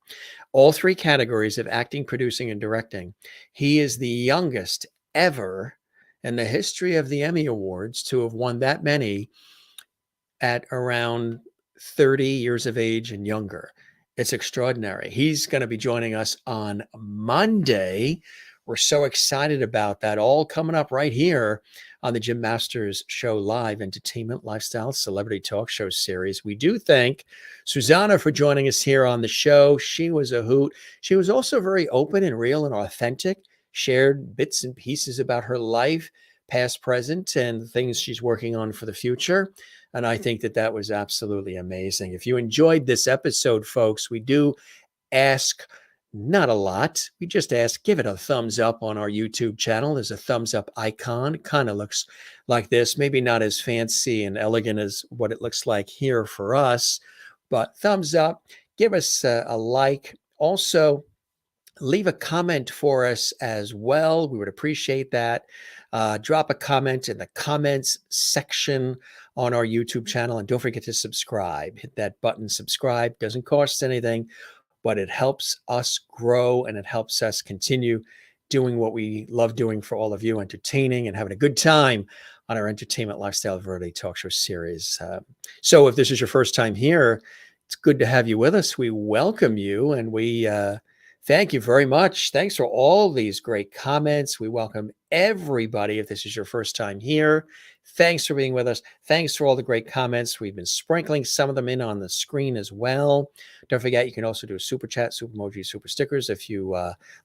All three categories of acting, producing, and directing. He is the youngest ever in the history of the Emmy Awards to have won that many at around 30 years of age and younger. It's extraordinary. He's going to be joining us on Monday. We're so excited about that. All coming up right here on the Jim Masters Show Live, entertainment, lifestyle, celebrity talk show series. We do thank Susanna for joining us here on the show. She was a hoot. She was also very open and real and authentic, shared bits and pieces about her life, past, present, and the things she's working on for the future. And I think that that was absolutely amazing. If you enjoyed this episode, folks, we do ask not a lot. We just ask, give it a thumbs up on our YouTube channel. There's a thumbs up icon. It kind of looks like this, maybe not as fancy and elegant as what it looks like here for us, but thumbs up, give us a like. Also, leave a comment for us as well. We would appreciate that. Drop a comment in the comments section on our YouTube channel. And don't forget to subscribe. Hit that button, subscribe. Doesn't cost anything, but it helps us grow and it helps us continue doing what we love doing for all of you, entertaining and having a good time on our entertainment, lifestyle, variety talk show series. So if this is your first time here, it's good to have you with us. We welcome you and we thank you very much. Thanks for all these great comments. We welcome everybody if this is your first time here. Thanks for being with us. Thanks for all the great comments. We've been sprinkling some of them in on the screen as well. Don't forget, you can also do a super chat, super emoji, super stickers. If you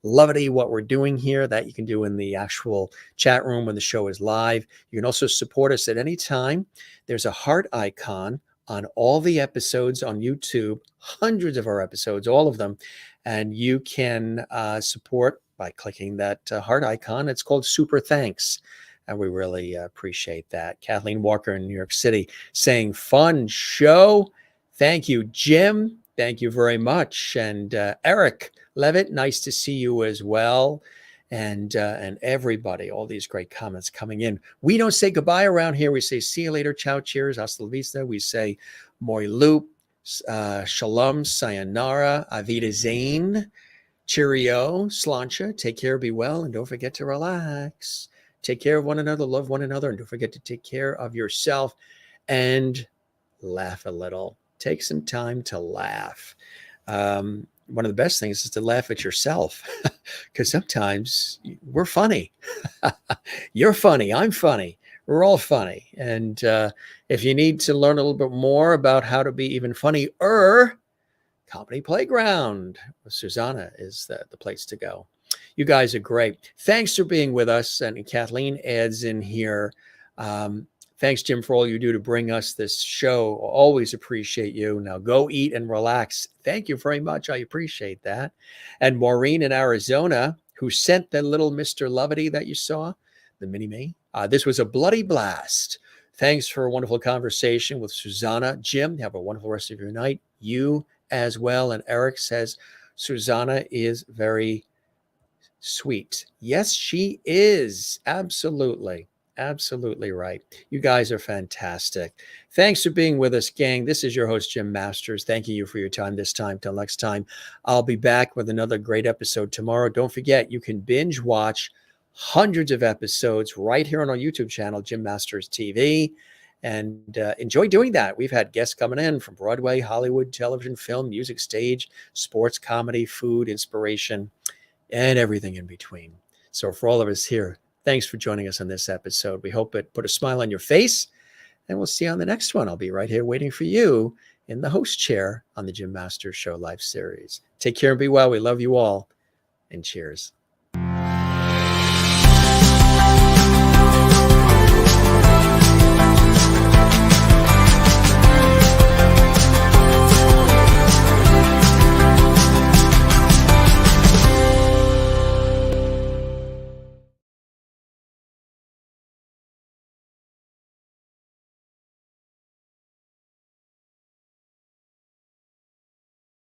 levity what we're doing here, that you can do in the actual chat room when the show is live. You can also support us at any time. There's a heart icon on all the episodes on YouTube, hundreds of our episodes, all of them. And you can support by clicking that heart icon. It's called Super Thanks. And we really appreciate that. Kathleen Walker in New York City saying, fun show. Thank you, Jim. Thank you very much. And Eric Levitt, nice to see you as well. And everybody, all these great comments coming in. We don't say goodbye around here. We say see you later. Ciao, cheers, hasta la vista. We say moi loop, shalom, sayonara, avida zain, cheerio, slancha. Take care, be well, and don't forget to relax. Take care of one another, love one another, and don't forget to take care of yourself and laugh a little. Take some time to laugh. One of the best things is to laugh at yourself because sometimes we're funny. You're funny. I'm funny. We're all funny. And if you need to learn a little bit more about how to be even funnier, Comedy Playground with Susanna is the place to go. You guys are great. Thanks for being with us. And Kathleen adds in here, thanks, Jim, for all you do to bring us this show. Always appreciate you. Now go eat and relax. Thank you very much. I appreciate that. And Maureen in Arizona, who sent the little Mr. Levity that you saw, the mini-me. This was a bloody blast. Thanks for a wonderful conversation with Susanna. Jim, have a wonderful rest of your night. You as well. And Eric says Susanna is very sweet. Yes, she is. Absolutely. Absolutely right. You guys are fantastic. Thanks for being with us, gang. This is your host, Jim Masters. Thanking you for your time this time. Till next time, I'll be back with another great episode tomorrow. Don't forget, you can binge watch hundreds of episodes right here on our YouTube channel, Jim Masters TV, and enjoy doing that. We've had guests coming in from Broadway, Hollywood, television, film, music, stage, sports, comedy, food, inspiration, and everything in between. So for all of us here, thanks for joining us on this episode. We hope it put a smile on your face, and we'll see you on the next one. I'll be right here waiting for you in the host chair on the Jim Masters Show Live series. Take care and be well. We love you all, and cheers.